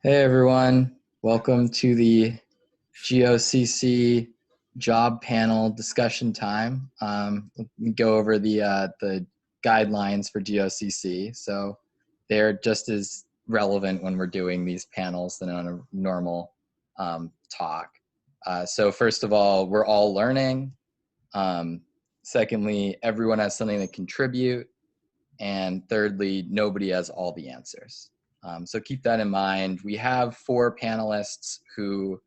Hey everyone, welcome to the GOCC Job Panel discussion time. Let me go over the guidelines for GOCC. So they're just as relevant when we're doing these panels than on a normal talk. So first of all, we're all learning. Secondly, everyone has something to contribute. And thirdly, nobody has all the answers. So keep that in mind. We have 4 panelists who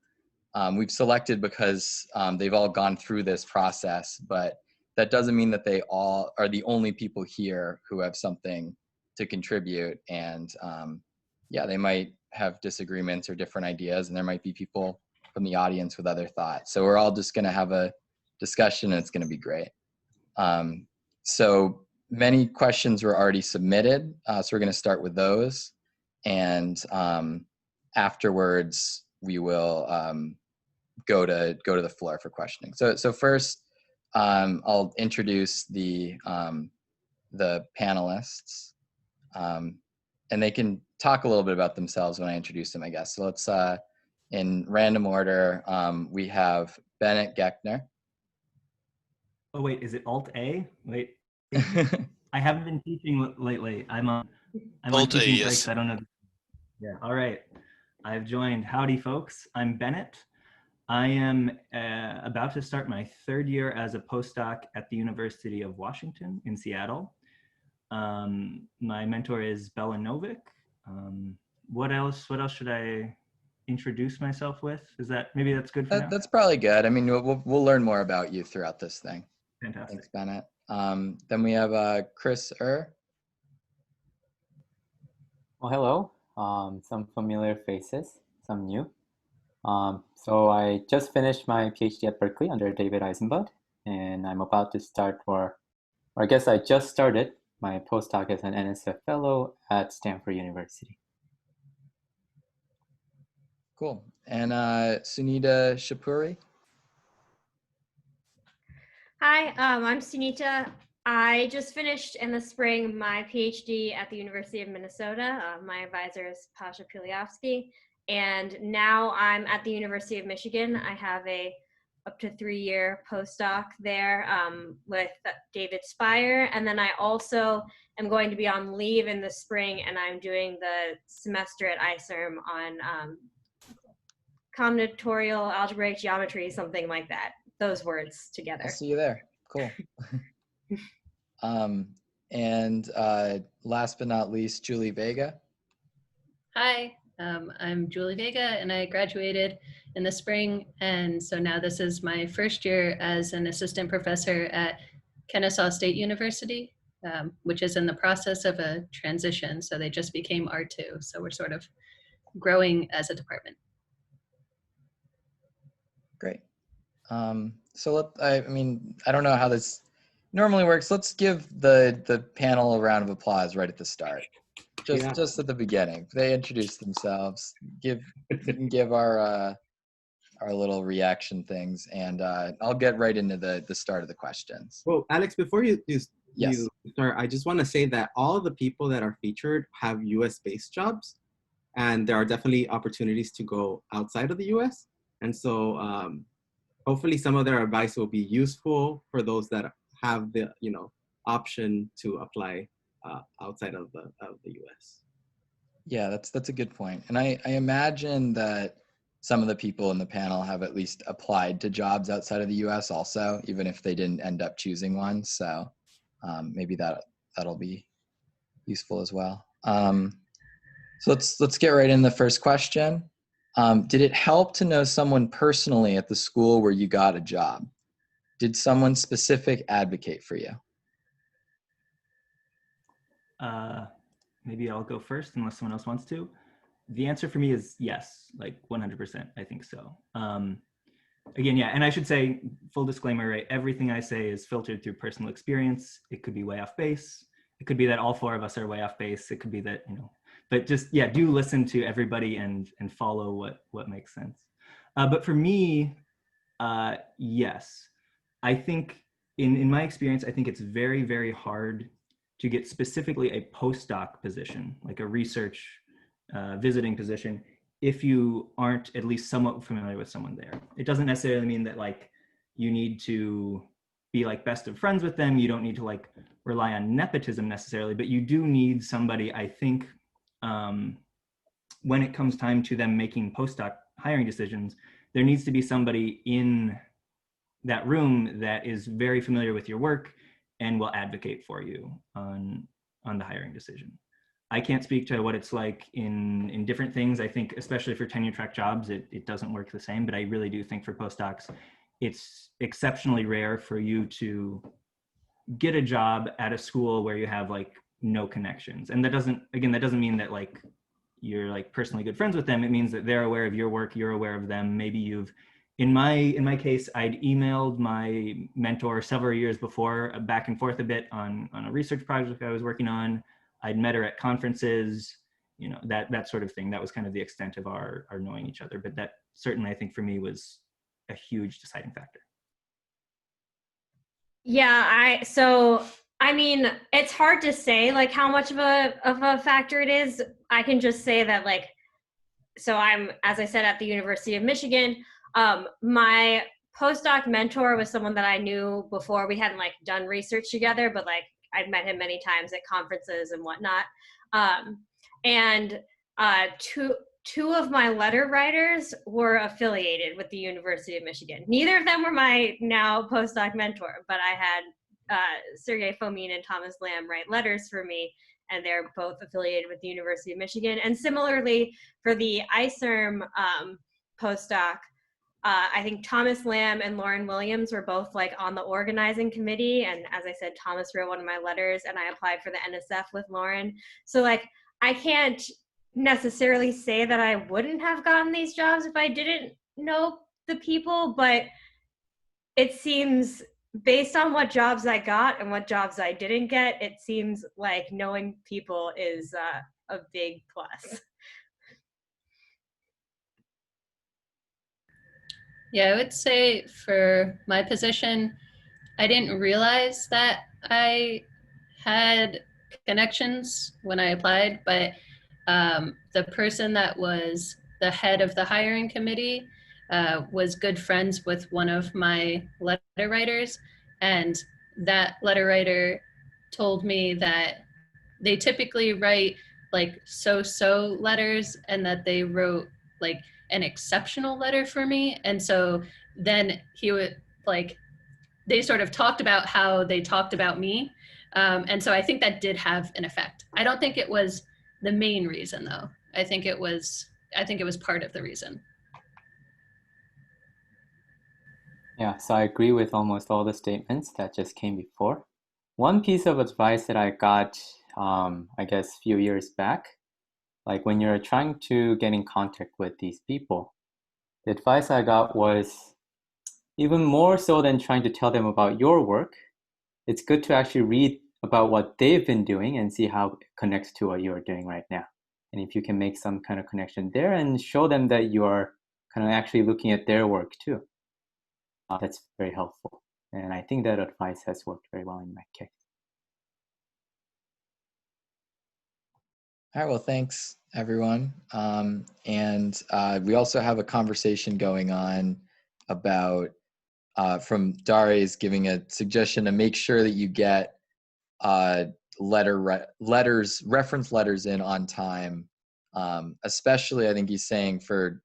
we've selected because they've all gone through this process, but that doesn't mean that they all are the only people here who have something to contribute. And yeah, they might have disagreements or different ideas, and there might be people from the audience with other thoughts. So we're all just going to have a discussion, and it's going to be great. So many questions were already submitted, so we're going to start with those, and afterwards we will go to the floor for questioning. So first, I'll introduce the panelists, and they can talk a little bit about themselves when I introduce them, I guess. So let's in random order. We have Bennett Geckner. Oh wait, is it Alt A? Wait, I haven't been teaching lately. I'm on teaching breaks. I don't know. Yeah. All right. I've joined. Howdy, folks. I'm Bennett. I am about to start my 3rd year as a postdoc at the University of Washington in Seattle. My mentor is Bella Novick. What else should I introduce myself with? Maybe that's good for now? That's probably good. I mean, we'll learn more about you throughout this thing. Fantastic. Thanks, Bennett. Then we have Chris Ur. Well, hello. Some familiar faces, some new. So I just finished my PhD at Berkeley under David Eisenbud, and I'm about to start, or I guess I just started my postdoc as an NSF fellow at Stanford University. Cool. And Sunita Shapuri. Hi, I'm Sunita. I just finished in the spring my PhD at the University of Minnesota. My advisor is Pasha Piliavsky, and now I'm at the University of Michigan. I have a up to 3-year postdoc there with David Spire, and then I also am going to be on leave in the spring, and I'm doing the semester at ICERM on combinatorial algebraic geometry, something like that. Those words together. I'll see you there. Cool. And last but not least, Julie Vega. Hi, I'm Julie Vega, and I graduated in the spring, and so now this is my 1st year as an assistant professor at Kennesaw State University, which is in the process of a transition. So they just became R2, so we're sort of growing as a department. Great. So I mean, I don't know how this normally works. Let's give the panel a round of applause right at the start. Just at the beginning. They introduce themselves, give our little reaction things, and I'll get right into the start of the questions. Well, Alex, before you start, I just want to say that all of the people that are featured have US-based jobs, and there are definitely opportunities to go outside of the US. And so hopefully some of their advice will be useful for those that have the option to apply outside of the US. Yeah, that's a good point. And I imagine that some of the people in the panel have at least applied to jobs outside of the US also, even if they didn't end up choosing one. So maybe that'll be useful as well. So let's get right in the first question. Did it help to know someone personally at the school where you got a job? Did someone specific advocate for you? Maybe I'll go first unless someone else wants to. The answer for me is yes, like 100%, I think so. Again, yeah, and I should say, full disclaimer, right? Everything I say is filtered through personal experience. It could be way off base. It could be that all 4 of us are way off base. It could be that, but just, yeah, do listen to everybody and follow what makes sense. But for me, yes. I think in my experience, I think it's very, very hard to get specifically a postdoc position, like a research visiting position if you aren't at least somewhat familiar with someone there. It doesn't necessarily mean that like you need to be like best of friends with them. You don't need to like rely on nepotism necessarily, but you do need somebody, I think, when it comes time to them making postdoc hiring decisions, there needs to be somebody in that room that is very familiar with your work and will advocate for you on the hiring decision. I can't speak to what it's like in different things. I think especially for tenure track jobs, it doesn't work the same, but I really do think for postdocs, it's exceptionally rare for you to get a job at a school where you have like no connections. And that doesn't mean that like you're like personally good friends with them. It means that they're aware of your work, you're aware of them. Maybe you've, in my case, I'd emailed my mentor several years before, back and forth a bit on a research project I was working on. I'd met her at conferences, you know, that sort of thing. That was kind of the extent of our knowing each other. But that certainly, I think for me, was a huge deciding factor. Yeah, I mean, it's hard to say like how much of a factor it is. I can just say that like, so I'm, as I said, at the University of Michigan. My postdoc mentor was someone that I knew before. We hadn't like done research together, but like I'd met him many times at conferences and whatnot. And two of my letter writers were affiliated with the University of Michigan. Neither of them were my now postdoc mentor, but I had Sergey Fomin and Thomas Lamb write letters for me, and they're both affiliated with the University of Michigan. And similarly, for the ICERM postdoc, I think Thomas Lamb and Lauren Williams were both like on the organizing committee. And as I said, Thomas wrote one of my letters and I applied for the NSF with Lauren. So like, I can't necessarily say that I wouldn't have gotten these jobs if I didn't know the people, but it seems based on what jobs I got and what jobs I didn't get, it seems like knowing people is a big plus. Yeah, I would say for my position, I didn't realize that I had connections when I applied, but the person that was the head of the hiring committee was good friends with one of my letter writers. And that letter writer told me that they typically write like so-so letters and that they wrote like an exceptional letter for me. And so then he would like, they sort of talked about how they talked about me. And so I think that did have an effect. I don't think it was the main reason though. I think it was part of the reason. Yeah, so I agree with almost all the statements that just came before. One piece of advice that I got, I guess, a few years back, like when you're trying to get in contact with these people, the advice I got was even more so than trying to tell them about your work, it's good to actually read about what they've been doing and see how it connects to what you're doing right now. And if you can make some kind of connection there and show them that you are kind of actually looking at their work too, that's very helpful. And I think that advice has worked very well in my case. All right, well, thanks everyone. And we also have a conversation going on about, from Darius giving a suggestion to make sure that you get reference letters in on time. Especially, I think he's saying for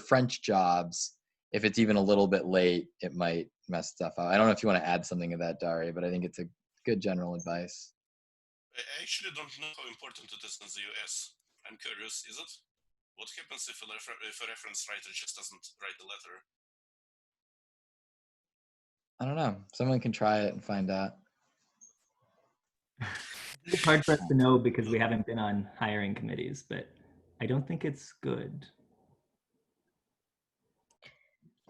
French jobs, if it's even a little bit late, it might mess stuff up. I don't know if you want to add something to that, Dari, but I think it's a good general advice. I actually don't know how important it is in the US. I'm curious, is it? What happens if a reference writer just doesn't write the letter? I don't know. Someone can try it and find out. It's hard for us to know because we haven't been on hiring committees, but I don't think it's good.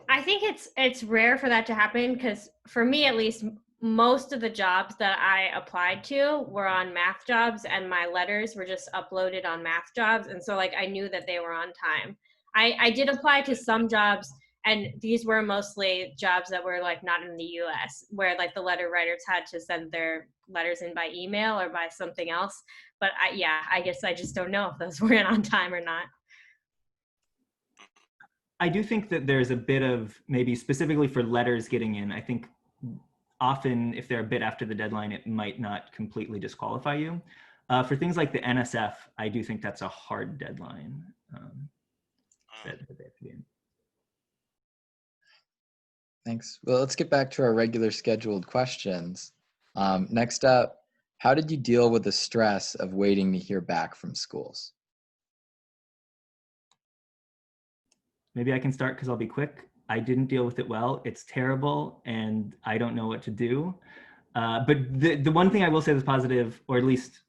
I think it's rare for that to happen because for me at least, most of the jobs that I applied to were on math jobs and my letters were just uploaded on math jobs. And so like I knew that they were on time. I did apply to some jobs, and these were mostly jobs that were like not in the US, where like the letter writers had to send their letters in by email or by something else. But I guess I just don't know if those were on time or not. I do think that there's a bit of, maybe specifically for letters getting in, I think often if they're a bit after the deadline, it might not completely disqualify you. For things like the NSF, I do think that's a hard deadline that they have to be in. Thanks. Well, let's get back to our regular scheduled questions. Next up, how did you deal with the stress of waiting to hear back from schools? Maybe I can start because I'll be quick. I didn't deal with it well. It's terrible and I don't know what to do. But the one thing I will say that's positive, or at least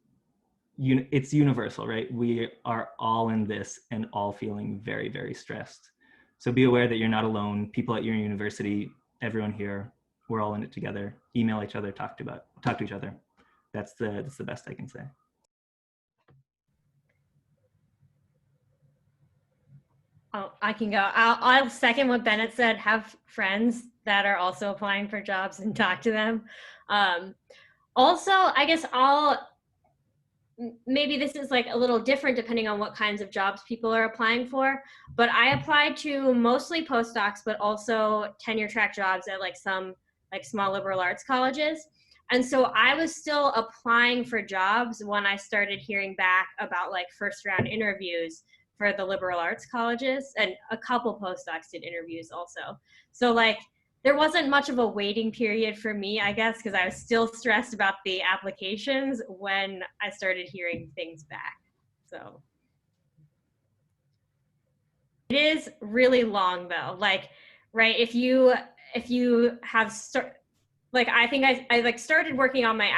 it's universal, right? We are all in this and all feeling very, very stressed. So be aware that you're not alone. People at your university, everyone here, we're all in it together. Email each other, talk to each other. That's the best I can say. Oh, I can go. I'll second what Bennett said. Have friends that are also applying for jobs and talk to them. Also, I guess maybe this is like a little different depending on what kinds of jobs people are applying for, but I applied to mostly postdocs, but also tenure track jobs at like some like small liberal arts colleges. And so I was still applying for jobs when I started hearing back about like first round interviews for the liberal arts colleges, and a couple postdocs did interviews also. So like there wasn't much of a waiting period for me, I guess, because I was still stressed about the applications when I started hearing things back. So it is really long though. Like, right, if you have like I think I like started working on my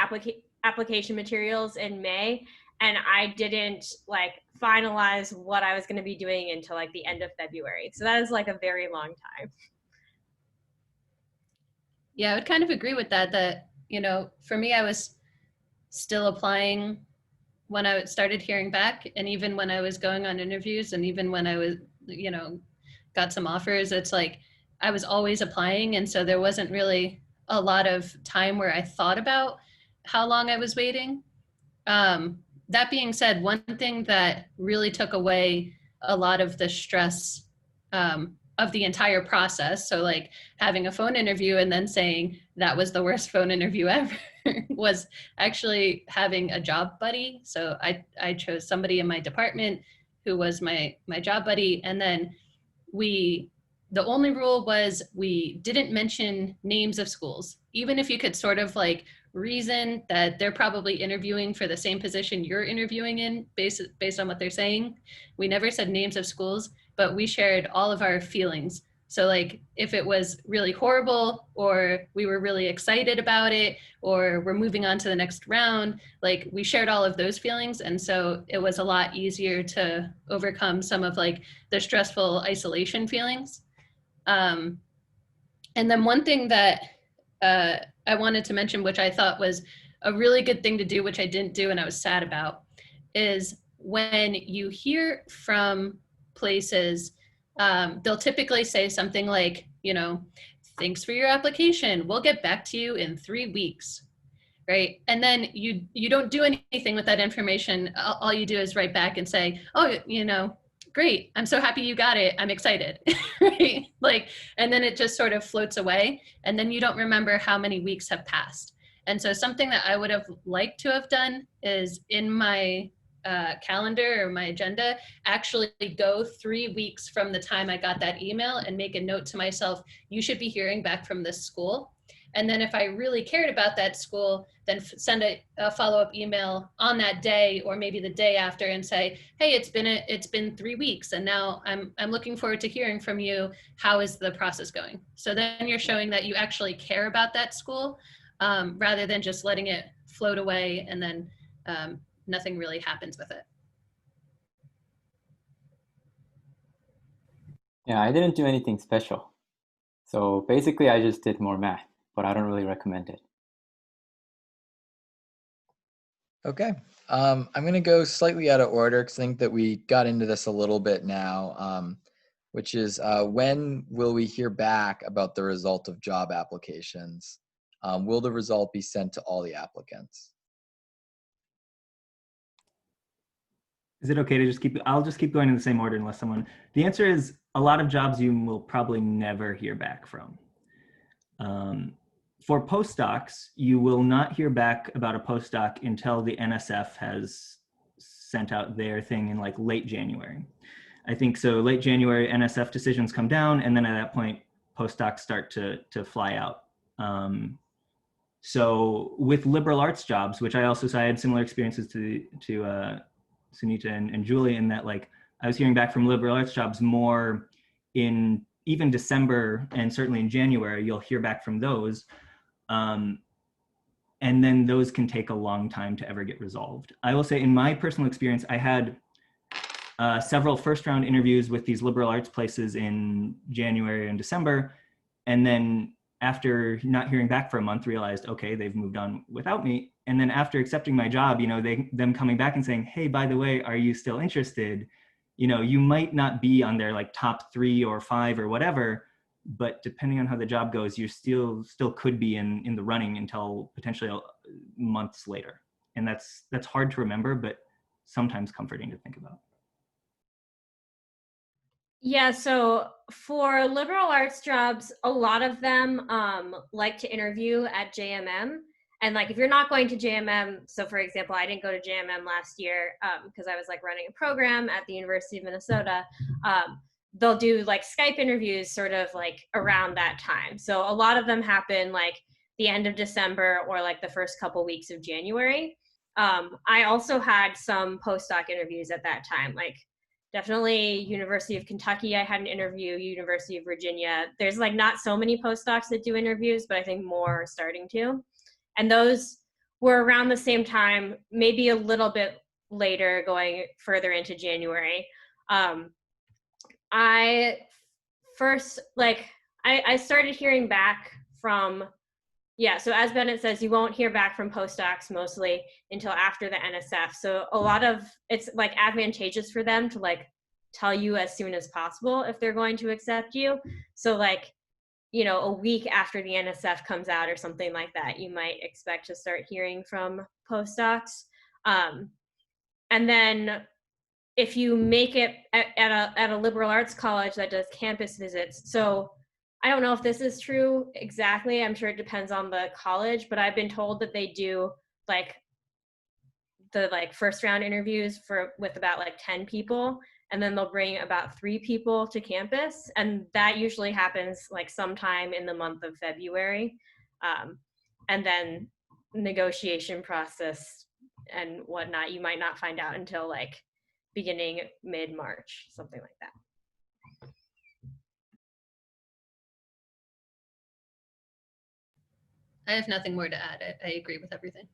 application materials in May, and I didn't like finalize what I was going to be doing until like the end of February. So that is like a very long time. Yeah, I would kind of agree with that, you know, for me, I was still applying when I started hearing back, and even when I was going on interviews, and even when I was, you know, got some offers, it's like I was always applying. And so there wasn't really a lot of time where I thought about how long I was waiting. That being said, one thing that really took away a lot of the stress of the entire process, so like having a phone interview and then saying that was the worst phone interview ever, was actually having a job buddy. So I chose somebody in my department who was my job buddy, and then the only rule was we didn't mention names of schools, even if you could sort of like reason that they're probably interviewing for the same position you're interviewing in based on what they're saying. We never said names of schools, but we shared all of our feelings. So like if it was really horrible, or we were really excited about it, or we're moving on to the next round, like we shared all of those feelings. And so it was a lot easier to overcome some of like the stressful isolation feelings. And then one thing that I wanted to mention, which I thought was a really good thing to do, which I didn't do and I was sad about, is when you hear from places, they'll typically say something like, you know, thanks for your application. We'll get back to you in 3 weeks, right? And then you don't do anything with that information. All you do is write back and say, oh, you know, great, I'm so happy you got it, I'm excited, right? Like, and then it just sort of floats away, and then you don't remember how many weeks have passed. And so something that I would have liked to have done is in my calendar or my agenda, actually go 3 weeks from the time I got that email and make a note to myself, you should be hearing back from this school. And then if I really cared about that school, then send a follow-up email on that day, or maybe the day after, and say, hey, it's been 3 weeks, and now I'm looking forward to hearing from you. How is the process going? So then you're showing that you actually care about that school, rather than just letting it float away and then nothing really happens with it. Yeah, I didn't do anything special. So basically I just did more math, but I don't really recommend it. Okay, I'm going to go slightly out of order because I think that we got into this a little bit now, which is when will we hear back about the result of job applications? Will the result be sent to all the applicants? Is it okay to just I'll just keep going in the same order unless the answer is a lot of jobs you will probably never hear back from. For postdocs, you will not hear back about a postdoc until the NSF has sent out their thing in like late January. I think so late January, NSF decisions come down, and then at that point, postdocs start to fly out. So with liberal arts jobs, which I had similar experiences to Sunita and Julie, in that like I was hearing back from liberal arts jobs more in even December, and certainly in January, you'll hear back from those. And then those can take a long time to ever get resolved. I will say in my personal experience, I had several first round interviews with these liberal arts places in January and December. And then after not hearing back for a month, realized, okay, they've moved on without me. And then after accepting my job, them coming back and saying, hey, by the way, are you still interested? You might not be on their like top 3 or 5 or whatever, but depending on how the job goes, you still could be in the running until potentially months later. And that's hard to remember, but sometimes comforting to think about. Yeah, so for liberal arts jobs, a lot of them like to interview at JMM. And like if you're not going to JMM, so for example, I didn't go to JMM last year because I was like running a program at the University of Minnesota. They'll do like Skype interviews sort of like around that time. So a lot of them happen like the end of December or like the first couple weeks of January. I also had some postdoc interviews at that time, like definitely University of Kentucky, I had an interview, University of Virginia. There's like not so many postdocs that do interviews, but I think more are starting to. And those were around the same time, maybe a little bit later, going further into January. I first, I started hearing back from, so as Bennett says, you won't hear back from postdocs mostly until after the NSF. So a lot of, it's like advantageous for them to like tell you as soon as possible if they're going to accept you. So like, a week after the NSF comes out or something like that, you might expect to start hearing from postdocs. And then if you make it at a liberal arts college that does campus visits, so I don't know if this is true exactly. I'm sure it depends on the college, but I've been told that they do like the first round interviews with about like 10 people, and then they'll bring about 3 people to campus. And that usually happens like sometime in the month of February. And then negotiation process and whatnot, you might not find out until like beginning mid-March, something like that. I have nothing more to add. I agree with everything.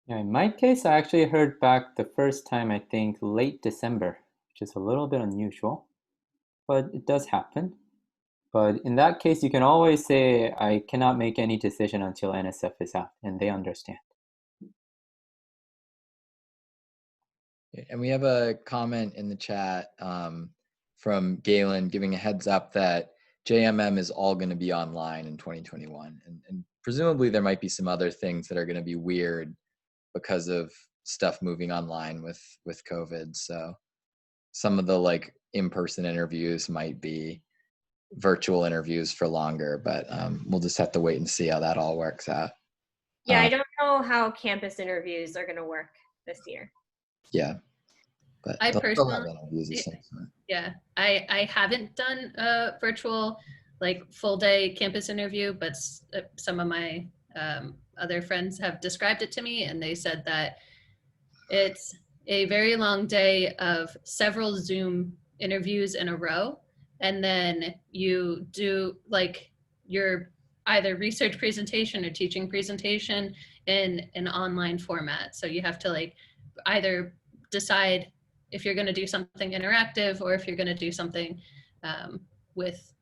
Yeah, in my case, I actually heard back the first time, I think, late December, which is a little bit unusual, but it does happen. But in that case, you can always say, I cannot make any decision until NSF is out, and they understand. And we have a comment in the chat from Galen giving a heads up that JMM is all going to be online in 2021. And presumably there might be some other things that are going to be weird because of stuff moving online with COVID. So some of the like in-person interviews might be virtual interviews for longer, but we'll just have to wait and see how that all works out. Yeah, I don't know how campus interviews are going to work this year. Yeah. But I personally, yeah, I haven't done a virtual like full day campus interview, but some of my other friends have described it to me, and they said that it's a very long day of several Zoom interviews in a row, and then you do like your either research presentation or teaching presentation in an online format. So you have to like either decide if you're going to do something interactive or if you're going to do something with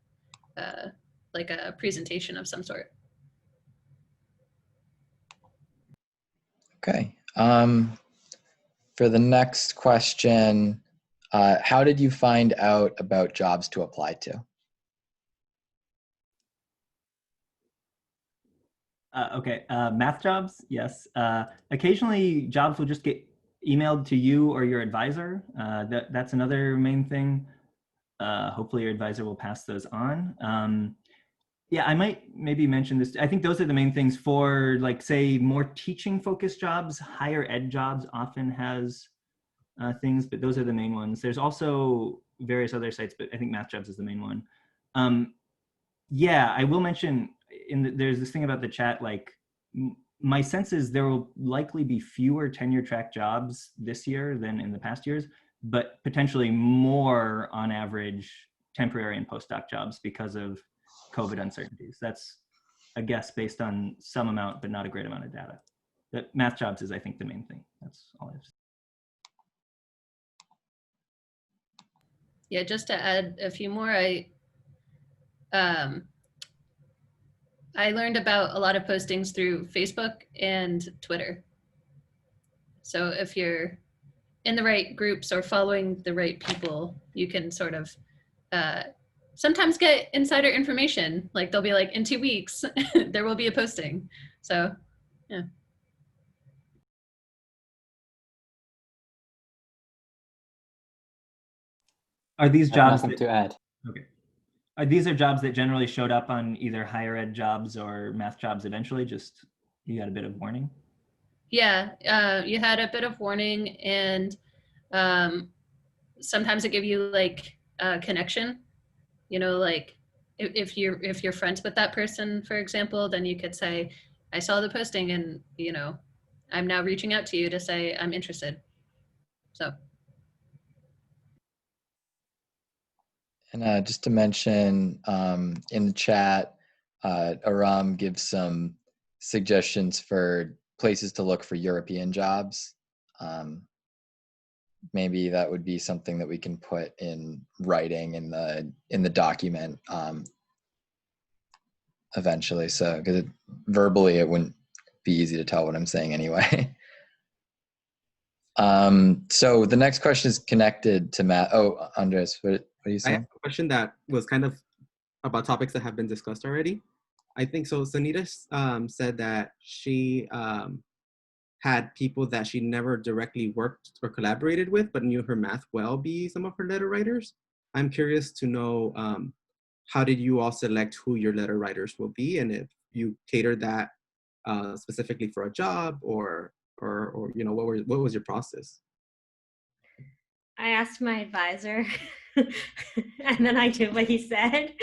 like a presentation of some sort. Okay. For the next question, how did you find out about jobs to apply to? Okay, math jobs, yes. Occasionally jobs will just get emailed to you or your advisor. That's another main thing. Hopefully your advisor will pass those on. Yeah, I might maybe mention this. I think those are the main things for, like, say, more teaching focused jobs. Higher ed jobs often has things, but those are the main ones. There's also various other sites, but I think Math Jobs is the main one. Yeah, I will mention, there's this thing about the chat, like, my sense is there will likely be fewer tenure track jobs this year than in the past years, but potentially more on average temporary and postdoc jobs because of COVID uncertainties. That's a guess based on some amount, but not a great amount of data. But Math Jobs is, I think, the main thing. That's all I have to say. Yeah, just to add a few more, I learned about a lot of postings through Facebook and Twitter. So if you're in the right groups or following the right people, you can sort of sometimes get insider information. Like they'll be like, in 2 weeks, there will be a posting. So, yeah. Are these jobs nothing to add? Okay. These are jobs that generally showed up on either higher ed jobs or Math Jobs eventually, just you got a bit of warning? Yeah, you had a bit of warning, and sometimes it give you like a connection, you know, like if you're friends with that person, for example, then you could say, I saw the posting and, you know, I'm now reaching out to you to say I'm interested. So. And just to mention, in the chat, Aram gives some suggestions for places to look for European jobs. Maybe that would be something that we can put in writing in the document eventually. So, because verbally it wouldn't be easy to tell what I'm saying anyway. So the next question is connected to Matt. Oh, Andres, what are you saying? I have a question that was kind of about topics that have been discussed already. I think so. Sunita said that she had people that she never directly worked or collaborated with, but knew her math well, be some of her letter writers. I'm curious to know, how did you all select who your letter writers will be, and if you catered that specifically for a job, or you know, what was your process? I asked my advisor, and then I did what he said.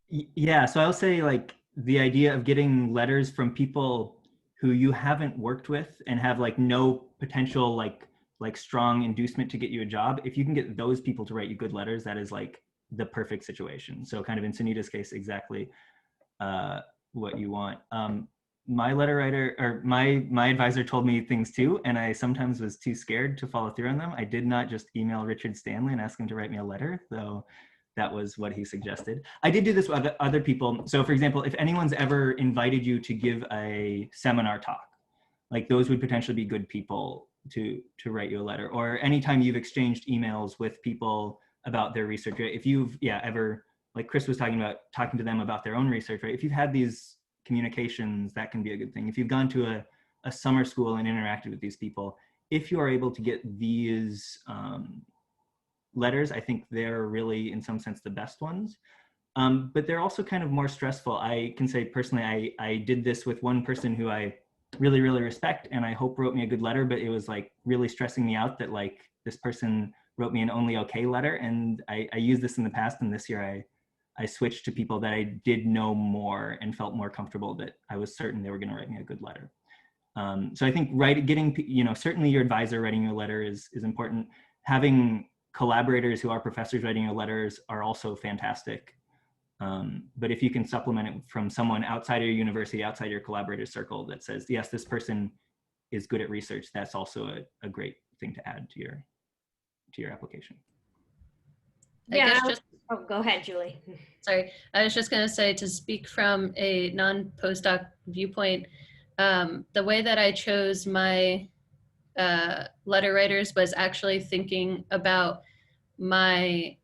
Yeah, so I'll say, like, the idea of getting letters from people who you haven't worked with and have like no potential like strong inducement to get you a job, if you can get those people to write you good letters, that is like the perfect situation. So kind of in Sunita's case, exactly what you want. My letter writer, or my advisor, told me things too, and I sometimes was too scared to follow through on them. I did not just email Richard Stanley and ask him to write me a letter, though that was what he suggested. I did do this with other people. So for example, if anyone's ever invited you to give a seminar talk, like those would potentially be good people to write you a letter. Or anytime you've exchanged emails with people about their research, right? If you've ever, like Chris was talking about, talking to them about their own research, right? If you've had these communications, that can be a good thing. If you've gone to a summer school and interacted with these people, if you are able to get these letters, I think they're really, in some sense, the best ones. But they're also kind of more stressful. I can say personally, I did this with one person who I really, really respect and I hope wrote me a good letter, but it was like really stressing me out that like this person wrote me an only okay letter. And I used this in the past, and this year I switched to people that I did know more and felt more comfortable that I was certain they were going to write me a good letter. So I think getting, certainly your advisor writing you a letter is important. Having collaborators who are professors writing your letters are also fantastic. But if you can supplement it from someone outside of your university, outside your collaborator circle that says, yes, this person is good at research, that's also a great thing to add to your application. Yeah. Oh, go ahead, Julie. Sorry, I was just going to say, to speak from a non-postdoc viewpoint, the way that I chose my letter writers was actually thinking about my,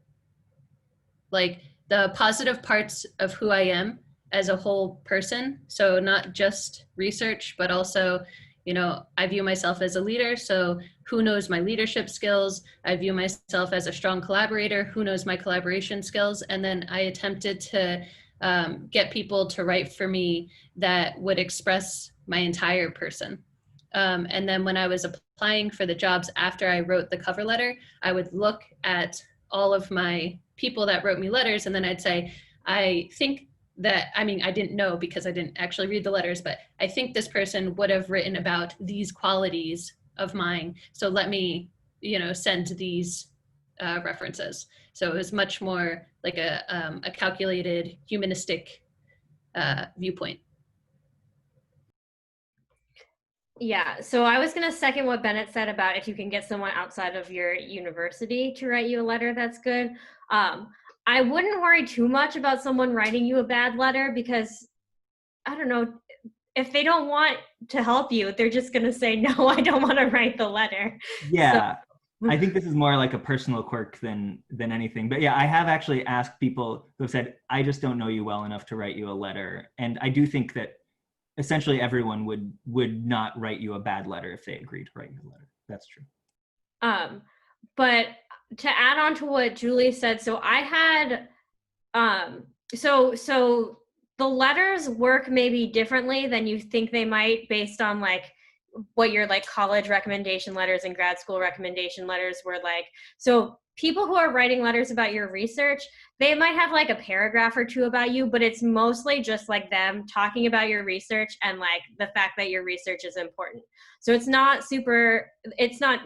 like, the positive parts of who I am as a whole person. So not just research, but also, you know, I view myself as a leader. So who knows my leadership skills? I view myself as a strong collaborator. Who knows my collaboration skills? And then I attempted to get people to write for me that would express my entire person. And then when I was applying for the jobs after I wrote the cover letter, I would look at all of my people that wrote me letters, and then I'd say, I think that, I mean, I didn't know because I didn't actually read the letters, but I think this person would have written about these qualities of mine. So let me, you know, send these references. So it was much more like a calculated humanistic viewpoint. Yeah, so I was going to second what Bennett said about if you can get someone outside of your university to write you a letter, that's good. I wouldn't worry too much about someone writing you a bad letter because, I don't know, if they don't want to help you, they're just going to say, no, I don't want to write the letter. Yeah. So, I think this is more like a personal quirk than anything. But yeah, I have actually asked people who have said, I just don't know you well enough to write you a letter. And I do think that essentially everyone would not write you a bad letter if they agreed to write you a letter. That's true. But to add on to what Julie said, so I had, so the letters work maybe differently than you think they might based on like what your like college recommendation letters and grad school recommendation letters were like. So people who are writing letters about your research, they might have like a paragraph or two about you, but it's mostly just like them talking about your research and like the fact that your research is important. So it's not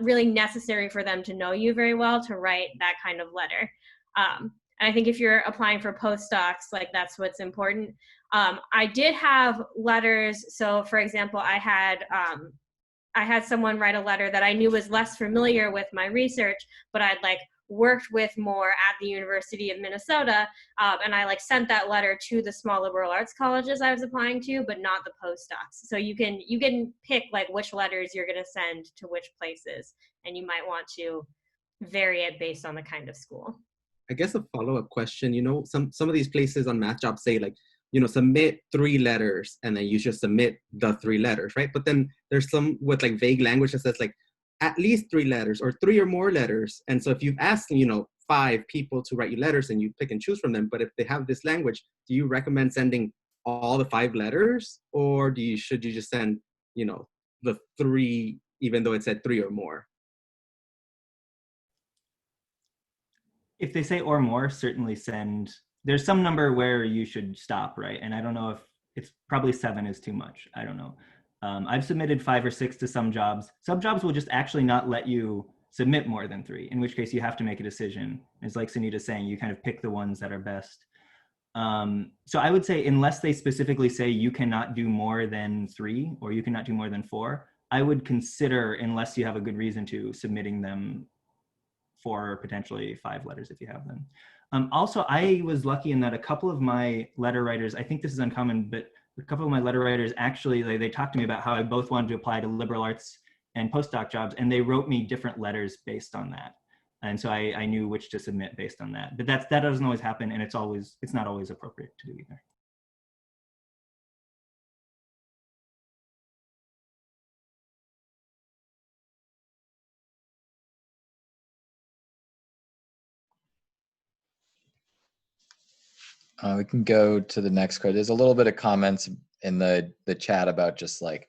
really necessary for them to know you very well to write that kind of letter. And I think if you're applying for postdocs, like that's what's important. I did have letters. So for example, I had someone write a letter that I knew was less familiar with my research, but I'd like worked with more at the University of Minnesota. And I like sent that letter to the small liberal arts colleges I was applying to, but not the postdocs. So you can pick like which letters you're going to send to which places, and you might want to vary it based on the kind of school. I guess a follow-up question, you know, some of these places on math jobs say like, you know, submit 3 letters and then you just submit the 3 letters, right? But then there's some with like vague language that says like at least 3 letters or 3 or more letters. And so if you've asked, you know, 5 people to write you letters and you pick and choose from them, but if they have this language, do you recommend sending all the 5 letters, or should you just send, you know, the 3, even though it said 3 or more? If they say or more, certainly send. There's some number where you should stop, right? And I don't know if it's probably 7 is too much. I don't know. I've submitted 5 or 6 to some jobs. Some jobs will just actually not let you submit more than 3, in which case you have to make a decision. It's like Sunita's saying, you kind of pick the ones that are best. So I would say unless they specifically say you cannot do more than 3 or you cannot do more than 4, I would consider, unless you have a good reason to, submitting them 4 or potentially 5 letters if you have them. Also, I was lucky in that a couple of my letter writers, I think this is uncommon, but a couple of my letter writers actually, they talked to me about how I both wanted to apply to liberal arts and postdoc jobs, and they wrote me different letters based on that. And so I knew which to submit based on that. But that doesn't always happen, and it's not always appropriate to do either. We can go to the next question. There's a little bit of comments in the chat about just like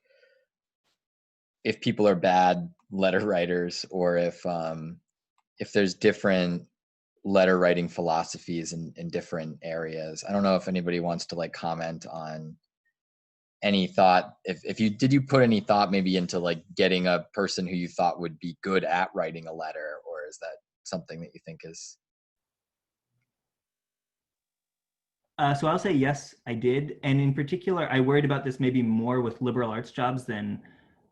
if people are bad letter writers, or if there's different letter writing philosophies in different areas. I don't know if anybody wants to like comment on any thought. Did you put any thought maybe into like getting a person who you thought would be good at writing a letter, or is that something that you think is? So I'll say yes, I did. And in particular, I worried about this maybe more with liberal arts jobs than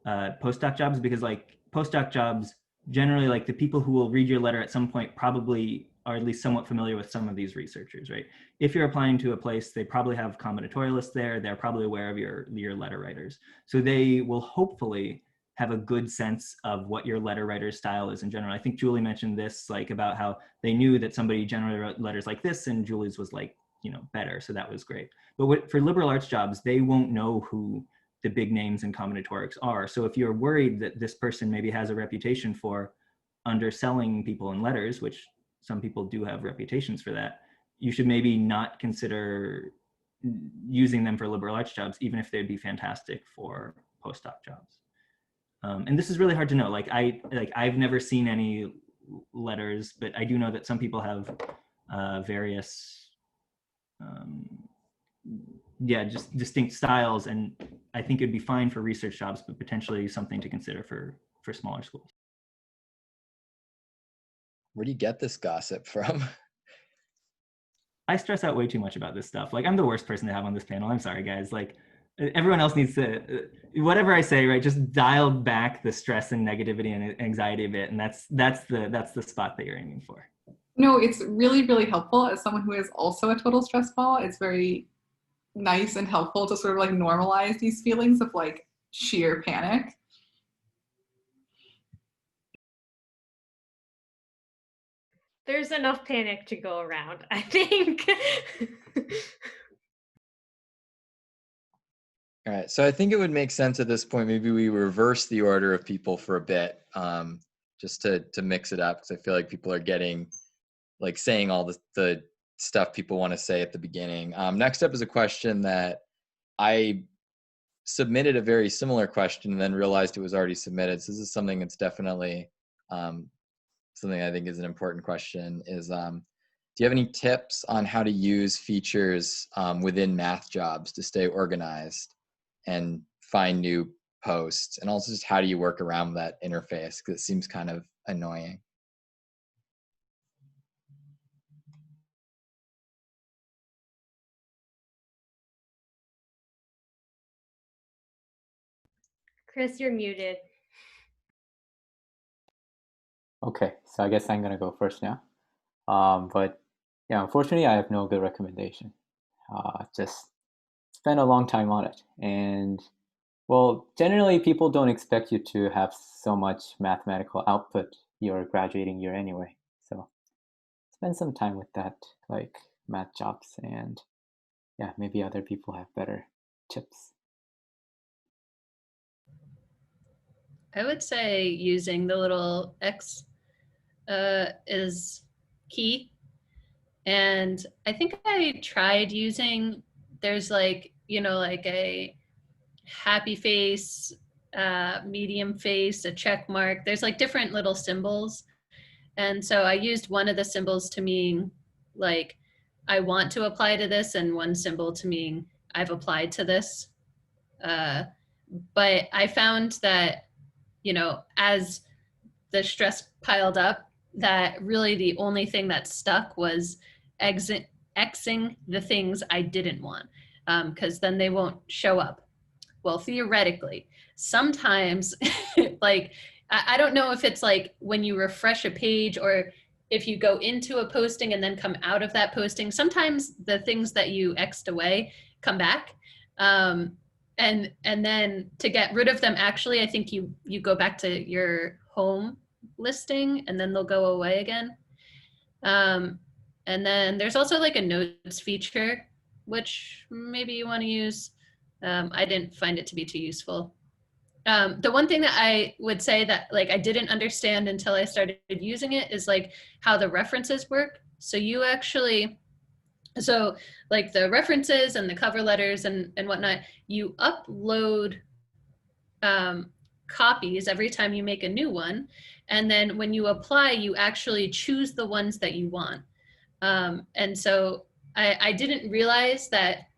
postdoc jobs, because like postdoc jobs, generally like the people who will read your letter at some point probably are at least somewhat familiar with some of these researchers, right? If you're applying to a place, they probably have combinatorialists there. They're probably aware of your letter writers. So they will hopefully have a good sense of what your letter writer style is in general. I think Julie mentioned this, like about how they knew that somebody generally wrote letters like this, and Julie's was like better. So that was great. But for liberal arts jobs, they won't know who the big names in combinatorics are. So if you're worried that this person maybe has a reputation for underselling people in letters, which some people do have reputations for that, you should maybe not consider using them for liberal arts jobs, even if they'd be fantastic for postdoc jobs. And this is really hard to know. I've never seen any letters, but I do know that some people have various just distinct styles, and I think it'd be fine for research jobs, but potentially something to consider for smaller schools. Where do you get this gossip from? I stress out way too much about this stuff. I'm the worst person to have on this panel. I'm sorry, guys. Everyone else needs to, whatever I say, right, just dial back the stress and negativity and anxiety a bit, and that's the spot that you're aiming for. No, it's really, really helpful. As someone who is also a total stress ball, it's very nice and helpful to sort of normalize these feelings of sheer panic. There's enough panic to go around, I think. All right, so I think it would make sense at this point, maybe we reverse the order of people for a bit, just to mix it up, because I feel like people are getting, saying all the stuff people want to say at the beginning. Next up is a question that I submitted a very similar question and then realized it was already submitted. So this is something that's definitely something I think is an important question is, do you have any tips on how to use features within math jobs to stay organized and find new posts? And also just how do you work around that interface? Because it seems kind of annoying. Chris, you're muted. Okay, so I guess I'm gonna go first now. But yeah, unfortunately, I have no good recommendation. Just spend a long time on it. And well, generally people don't expect you to have so much mathematical output your graduating year anyway. So spend some time with that, math jobs, and yeah, maybe other people have better tips. I would say using the little X is key. And I think I tried using, there's a happy face, medium face, a check mark. There's different little symbols. And so I used one of the symbols to mean I want to apply to this, and one symbol to mean I've applied to this. But I found that, as the stress piled up, that really the only thing that stuck was Xing the things I didn't want, because then they won't show up. Well, theoretically, sometimes, I don't know if it's when you refresh a page or if you go into a posting and then come out of that posting, sometimes the things that you X'd away come back. And then to get rid of them, actually, I think you go back to your home listing and then they'll go away again. And then there's also a notes feature, which maybe you want to use. I didn't find it to be too useful. The one thing that I would say that I didn't understand until I started using it is how the references work. So you actually, the references and the cover letters and whatnot, you upload copies every time you make a new one. And then when you apply, you actually choose the ones that you want. And so I didn't realize that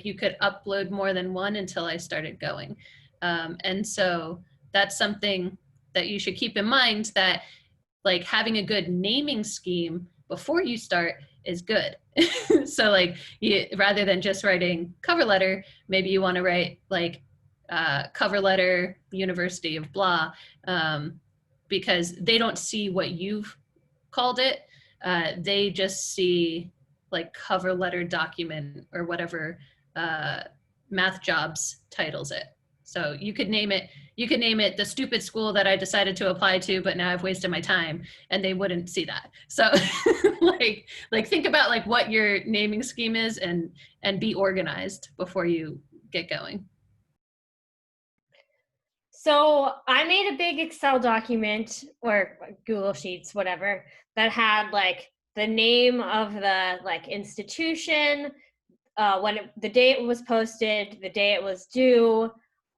you could upload more than one until I started going. And so that's something that you should keep in mind, that having a good naming scheme before you start is good. So rather than just writing cover letter, maybe you want to write cover letter, University of blah, because they don't see what you've called it. They just see cover letter document or whatever Math Jobs titles it. So you could name it the stupid school that I decided to apply to, but now I've wasted my time, and they wouldn't see that. So like think about like what your naming scheme is and be organized before you get going. So I made a big Excel document or Google Sheets, whatever, that had like the name of the like institution, the day it was posted, the day it was due,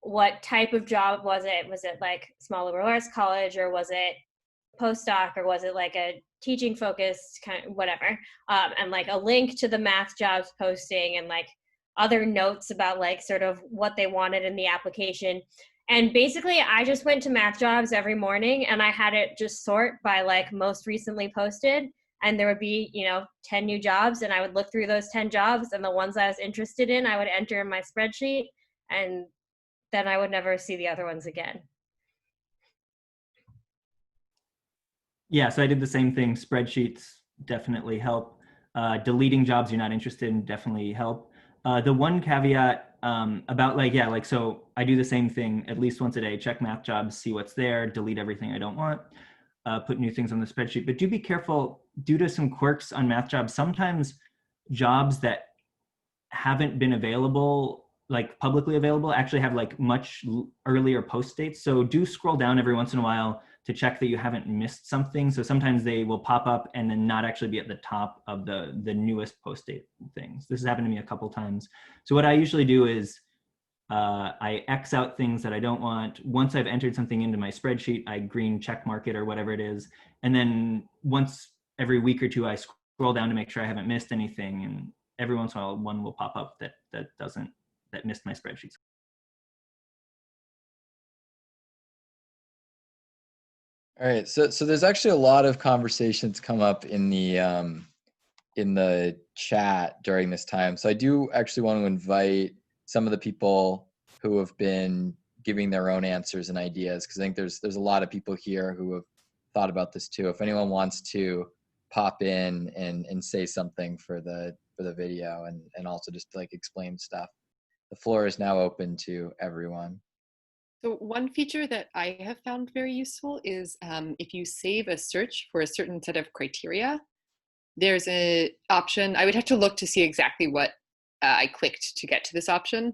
what type of job was it? Was it like small liberal arts college, or was it postdoc, or was it like a teaching focused kind of whatever? And like a link to the math jobs posting, and like other notes about like sort of what they wanted in the application. And basically I just went to math jobs every morning and I had it just sort by like most recently posted, and there would be, 10 new jobs, and I would look through those 10 jobs, and the ones I was interested in I would enter in my spreadsheet, and then I would never see the other ones again. Yeah, so I did the same thing. Spreadsheets definitely help. Deleting jobs you're not interested in definitely help. The one caveat about so I do the same thing at least once a day, check math jobs, see what's there, delete everything I don't want, put new things on the spreadsheet. But do be careful, due to some quirks on math jobs, sometimes jobs that haven't been available, like publicly available, actually have like much earlier post dates. So do scroll down every once in a while to check that you haven't missed something. So sometimes they will pop up and then not actually be at the top of the newest post date things. This has happened to me a couple times. So what I usually do is I X out things that I don't want. Once I've entered something into my spreadsheet, I green check mark it or whatever it is. And then once every week or two, I scroll down to make sure I haven't missed anything. And every once in a while, one will pop up that missed my spreadsheet. All right, so there's actually a lot of conversations come up in the chat during this time. So I do actually want to invite some of the people who have been giving their own answers and ideas, because I think there's a lot of people here who have thought about this too. If anyone wants to pop in and say something for the video and also just like explain stuff, the floor is now open to everyone. So one feature that I have found very useful is if you save a search for a certain set of criteria, there's an option. I would have to look to see exactly what I clicked to get to this option,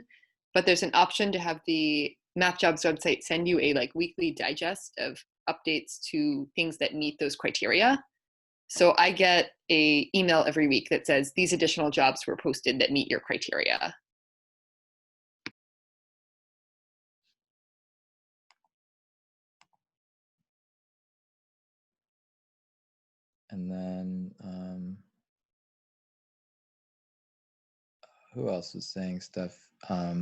but there's an option to have the MathJobs website send you a like weekly digest of updates to things that meet those criteria. So I get an email every week that says these additional jobs were posted that meet your criteria. And then who else was saying stuff? I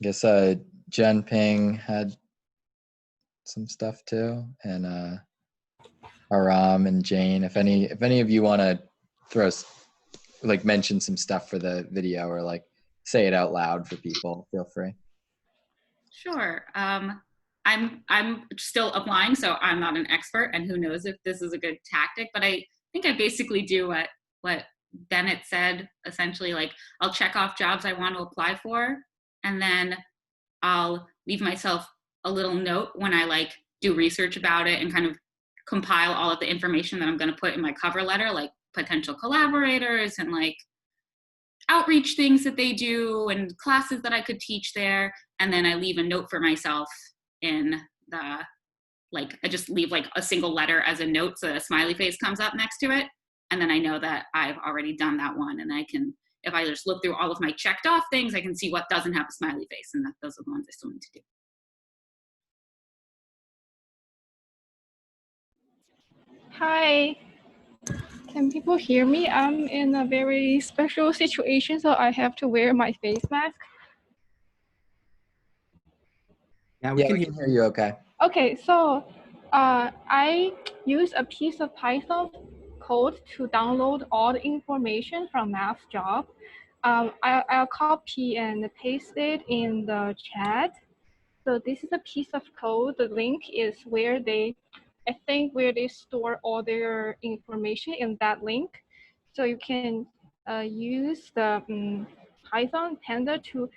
guess Jen Ping had some stuff too, and Aram and Jane. If any of you want to mention some stuff for the video or like say it out loud for people, feel free. Sure. I'm still applying, so I'm not an expert, and who knows if this is a good tactic, but I think I basically do what Bennett said, essentially. Like, I'll check off jobs I want to apply for, and then I'll leave myself a little note when I like do research about it and kind of compile all of the information that I'm going to put in my cover letter, like potential collaborators and like outreach things that they do and classes that I could teach there. And then I leave a note for myself in the, like, I just leave like a single letter as a note so a smiley face comes up next to it. And then I know that I've already done that one. And I can, if I just look through all of my checked off things, I can see what doesn't have a smiley face, and those are the ones I still need to do. Hi, can people hear me? I'm in a very special situation, so I have to wear my face mask. Yeah, we can hear you okay. Okay, so I use a piece of Python code to download all the information from MathJob. I'll copy and paste it in the chat. So this is a piece of code. The link is where they store all their information in that link. So you can use the Python Panda to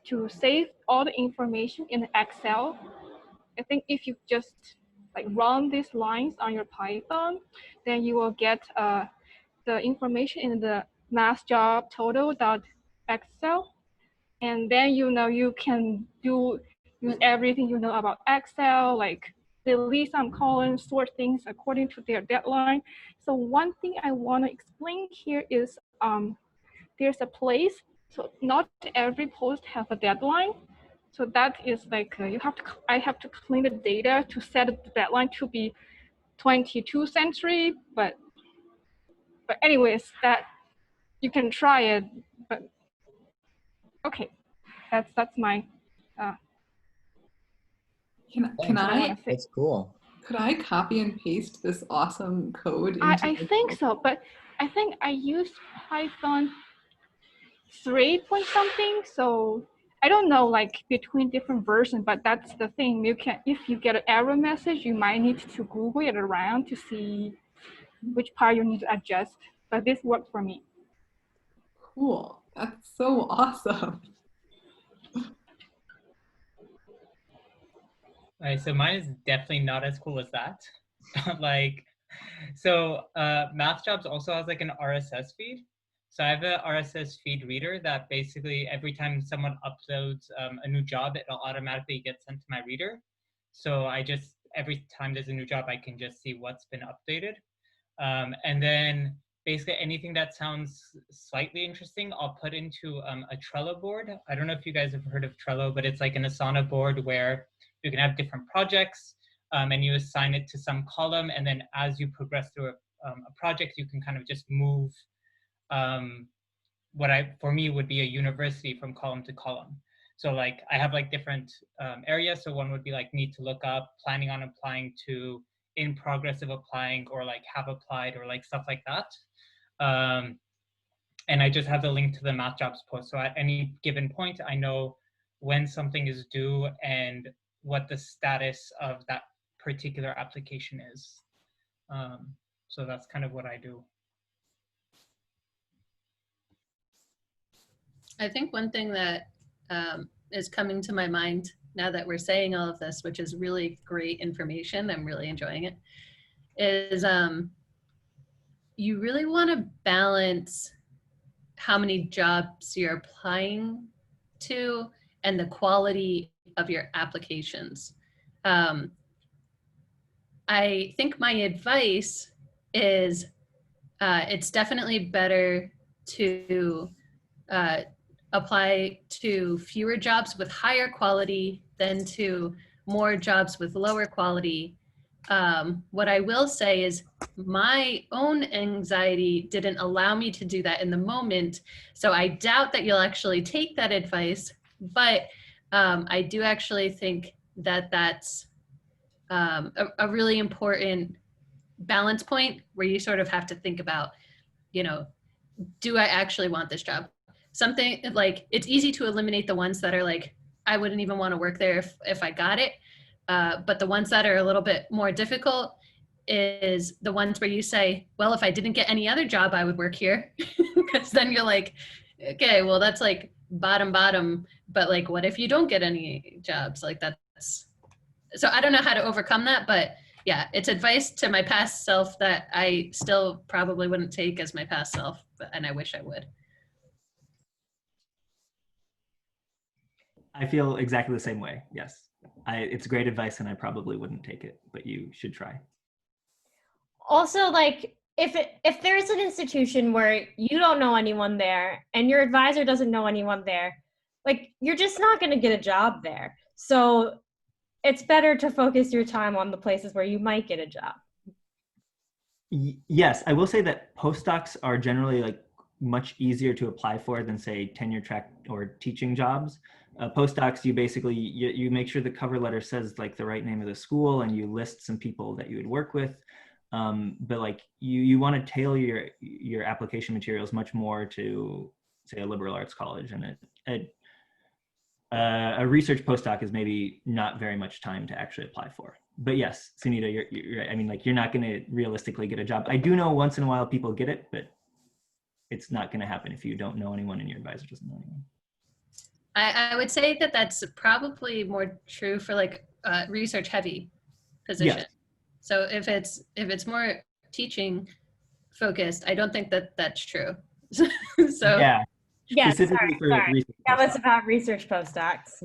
to save all the information in Excel. I think if you just like run these lines on your Python, then you will get the information in the mass job total.excel. And then you can use everything you know about Excel, like delete some columns, sort things according to their deadline. So one thing I want to explain here is there's a place. So not every post has a deadline. So that is like I have to clean the data to set the deadline to be 22nd century. But anyways, that you can try it. But okay, that's my. Can I? That's cool. Could I copy and paste this awesome code? I think so, but I think I used Python 3 point something, so I don't know like between different versions, but that's the thing. You can, if you get an error message, you might need to Google it around to see which part you need to adjust. But this worked for me. Cool. That's so awesome. All right, so mine is definitely not as cool as that. Like, so Math Jobs also has like an RSS feed. So I have a RSS feed reader that basically every time someone uploads a new job, it'll automatically get sent to my reader. So I just, every time there's a new job, I can just see what's been updated. And then basically anything that sounds slightly interesting, I'll put into a Trello board. I don't know if you guys have heard of Trello, but it's like an Asana board where you can have different projects and you assign it to some column. And then as you progress through a project, you can kind of just move what for me would be a university from column to column. So like I have like different areas. So one would be like need to look up, planning on applying to, in progress of applying, or like have applied, or like stuff like that. And I just have the link to the Math Jobs post. So at any given point, I know when something is due and what the status of that particular application is. So that's kind of what I do. I think one thing that is coming to my mind now that we're saying all of this, which is really great information, I'm really enjoying it, is you really want to balance how many jobs you're applying to and the quality of your applications. I think my advice is it's definitely better to apply to fewer jobs with higher quality than to more jobs with lower quality. What I will say is my own anxiety didn't allow me to do that in the moment. So I doubt that you'll actually take that advice, but I do actually think that that's a really important balance point where you sort of have to think about, you know, do I actually want this job? Something like, it's easy to eliminate the ones that are like, I wouldn't even want to work there if I got it. But the ones that are a little bit more difficult is the ones where you say, well, if I didn't get any other job, I would work here. Because then you're like, okay, well, that's like bottom. But like, what if you don't get any jobs? Like that's, so I don't know how to overcome that, but yeah, it's advice to my past self that I still probably wouldn't take as my past self, and I wish I would. I feel exactly the same way. Yes, it's great advice, and I probably wouldn't take it, but you should try. Also, like if there's an institution where you don't know anyone there and your advisor doesn't know anyone there, like you're just not going to get a job there. So it's better to focus your time on the places where you might get a job. Yes, I will say that postdocs are generally like much easier to apply for than say tenure track or teaching jobs. Postdocs, you basically, you make sure the cover letter says like the right name of the school and you list some people that you would work with. But like you want to tailor your application materials much more to say a liberal arts college, and a research postdoc is maybe not very much time to actually apply for. But yes, Sunita, you're right. I mean, like you're not going to realistically get a job. I do know once in a while people get it, but it's not going to happen if you don't know anyone and your advisor doesn't know anyone. I would say that that's probably more true for like research heavy position. Yes. So if it's more teaching focused, I don't think that that's true. So Yeah. Yeah, Specifically for sorry. research That was postdocs. about research postdocs.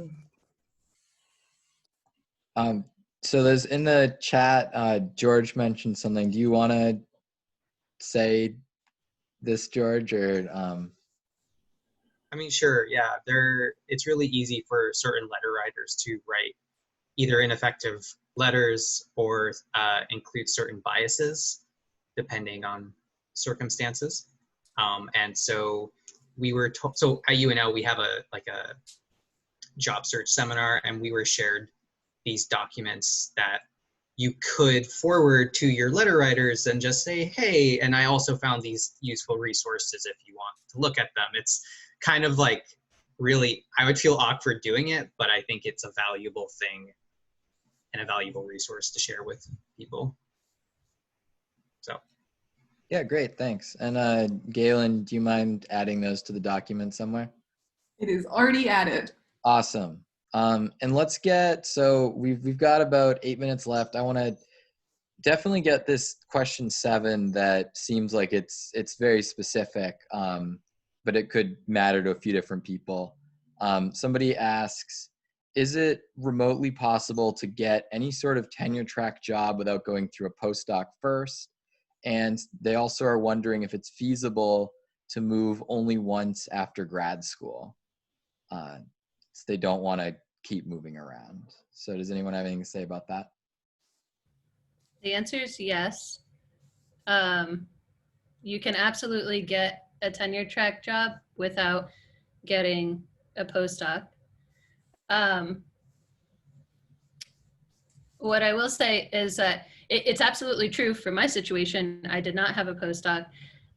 So there's in the chat, George mentioned something. Do you want to say this, George, or? I mean, sure, yeah. It's really easy for certain letter writers to write either ineffective letters or include certain biases, depending on circumstances. And so we were told, so at UNL, we have a job search seminar, and we were shared these documents that you could forward to your letter writers and just say, hey, and I also found these useful resources if you want to look at them. It's kind of like really, I would feel awkward doing it, but I think it's a valuable thing and a valuable resource to share with people. So. Yeah, great, thanks. And Galen, do you mind adding those to the document somewhere? It is already added. Awesome. And let's get, so we've got about 8 minutes left. I want to definitely get this question 7 that seems like it's very specific, but it could matter to a few different people. Somebody asks, is it remotely possible to get any sort of tenure track job without going through a postdoc first? And they also are wondering if it's feasible to move only once after grad school. So they don't want to keep moving around. So does anyone have anything to say about that? the answer is yes. You can absolutely get a tenure track job without getting a postdoc. What I will say is that it's absolutely true for my situation. I did not have a postdoc.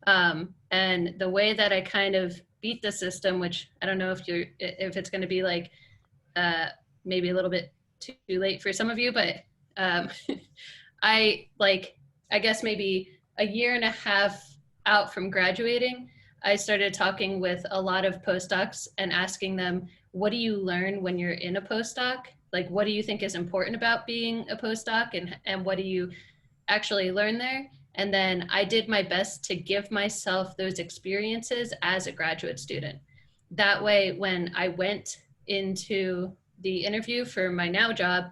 And the way that I kind of beat the system, which I don't know if it's going to be like maybe a little bit too late for some of you, but I guess maybe a year and a half out from graduating, I started talking with a lot of postdocs and asking them, what do you learn when you're in a postdoc? Like, what do you think is important about being a postdoc, and what do you actually learn there? And then I did my best to give myself those experiences as a graduate student. That way, when I went into the interview for my now job,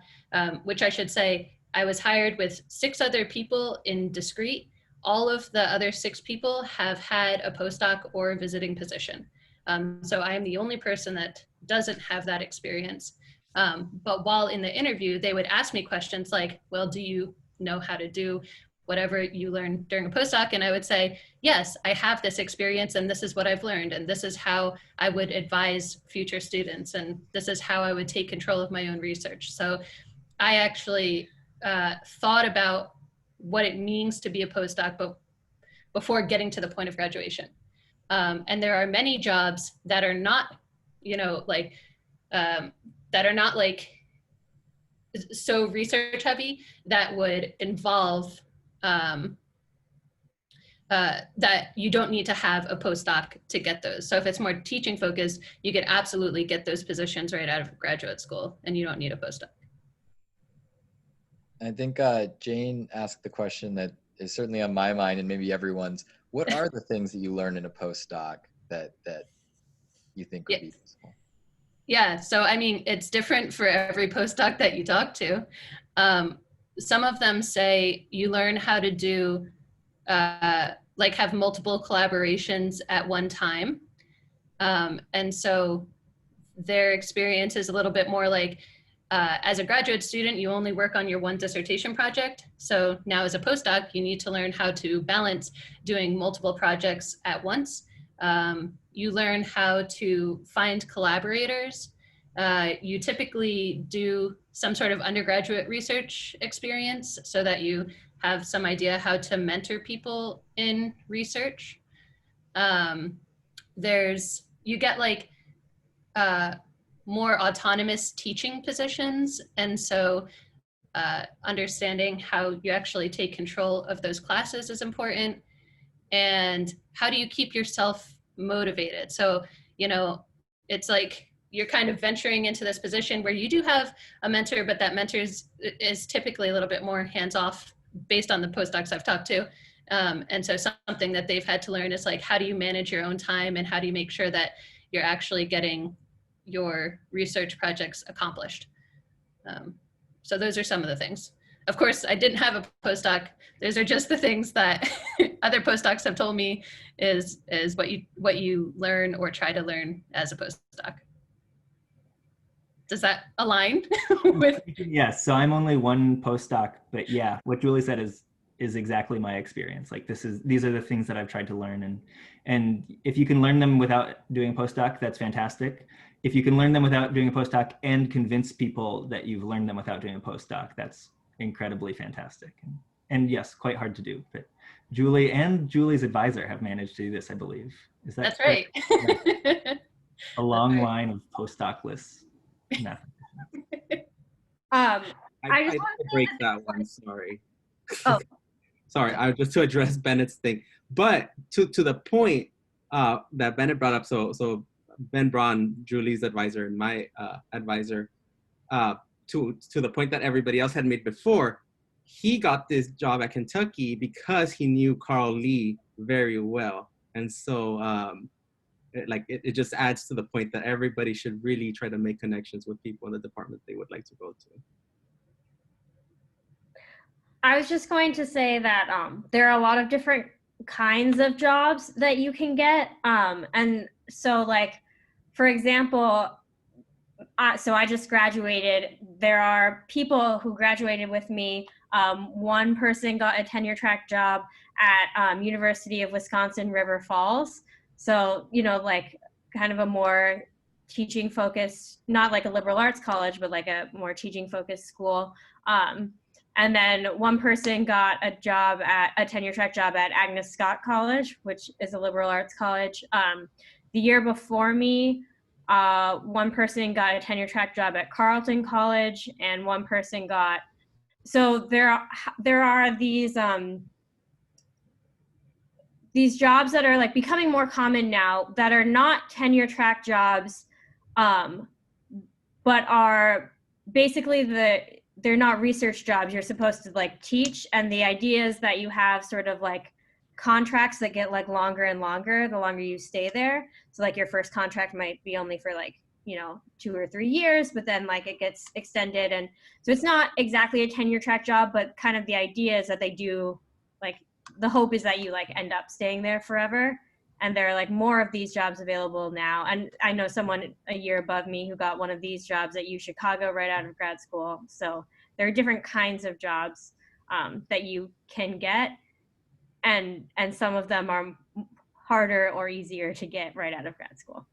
which I should say, I was hired with 6 other people in discrete. All of the other 6 people have had a postdoc or a visiting position. So I am the only person that doesn't have that experience. But while in the interview, they would ask me questions like, well, do you know how to do whatever you learned during a postdoc? And I would say, yes, I have this experience, and this is what I've learned, and this is how I would advise future students, and this is how I would take control of my own research. So I actually thought about what it means to be a postdoc, but before getting to the point of graduation. And there are many jobs that are not, that are not like so research heavy that would involve that you don't need to have a postdoc to get those. So if it's more teaching focused, you could absolutely get those positions right out of graduate school, and you don't need a postdoc. I think Jane asked the question that is certainly on my mind and maybe everyone's. What are the things that you learn in a postdoc that you think would be useful? Yeah, so I mean, it's different for every postdoc that you talk to. Some of them say you learn how to do, like have multiple collaborations at one time. And so their experience is a little bit more like, as a graduate student, you only work on your one dissertation project. So now as a postdoc, you need to learn how to balance doing multiple projects at once. You learn how to find collaborators. You typically do some sort of undergraduate research experience so that you have some idea how to mentor people in research. You get like more autonomous teaching positions. And so understanding how you actually take control of those classes is important. And how do you keep yourself motivated? So, it's like you're kind of venturing into this position where you do have a mentor, but that mentor is typically a little bit more hands-off based on the postdocs I've talked to. And so something that they've had to learn is like, how do you manage your own time and how do you make sure that you're actually getting your research projects accomplished? So those are some of the things. Of course, I didn't have a postdoc. Those are just the things that other postdocs have told me is what you learn or try to learn as a postdoc. Does that align with? Yes, so I'm only one postdoc, but yeah, what Julie said is exactly my experience. Like these are the things that I've tried to learn, and if you can learn them without doing a postdoc, that's fantastic. If you can learn them without doing a postdoc and convince people that you've learned them without doing a postdoc, that's incredibly fantastic. And yes, quite hard to do, but Julie and Julie's advisor have managed to do this, I believe. Is that That's right. Yeah. A long line of postdoc-less mathematicians. I just want to break that one. Sorry. Oh. Sorry. I just to address Bennett's thing, but to the point that Bennett brought up. So Ben Braun, Julie's advisor, and my advisor, to the point that everybody else had made before, he got this job at Kentucky because he knew Carl Lee very well, and so. It just adds to the point that everybody should really try to make connections with people in the department they would like to go to. I was just going to say that there are a lot of different kinds of jobs that you can get. And so like, for example, so I just graduated. There are people who graduated with me. One person got a tenure track job at University of Wisconsin River Falls. So, you know, like kind of a more teaching focused, not like a liberal arts college, but like a more teaching focused school. And then one person got a job at a tenure track job at Agnes Scott College, which is a liberal arts college. The year before me, one person got a tenure track job at Carleton College, and one person got, so there are these jobs that are like becoming more common now that are not tenure track jobs, but are basically they're not research jobs. You're supposed to like teach, and the idea is that you have sort of like contracts that get like longer and longer the longer you stay there. So like your first contract might be only for like, you know, 2 or 3 years, but then like it gets extended. And so it's not exactly a tenure track job, but kind of the idea is that they do, like, the hope is that you like end up staying there forever. And there are like more of these jobs available now. And I know someone a year above me who got one of these jobs at UChicago right out of grad school. So there are different kinds of jobs that you can get. And some of them are harder or easier to get right out of grad school.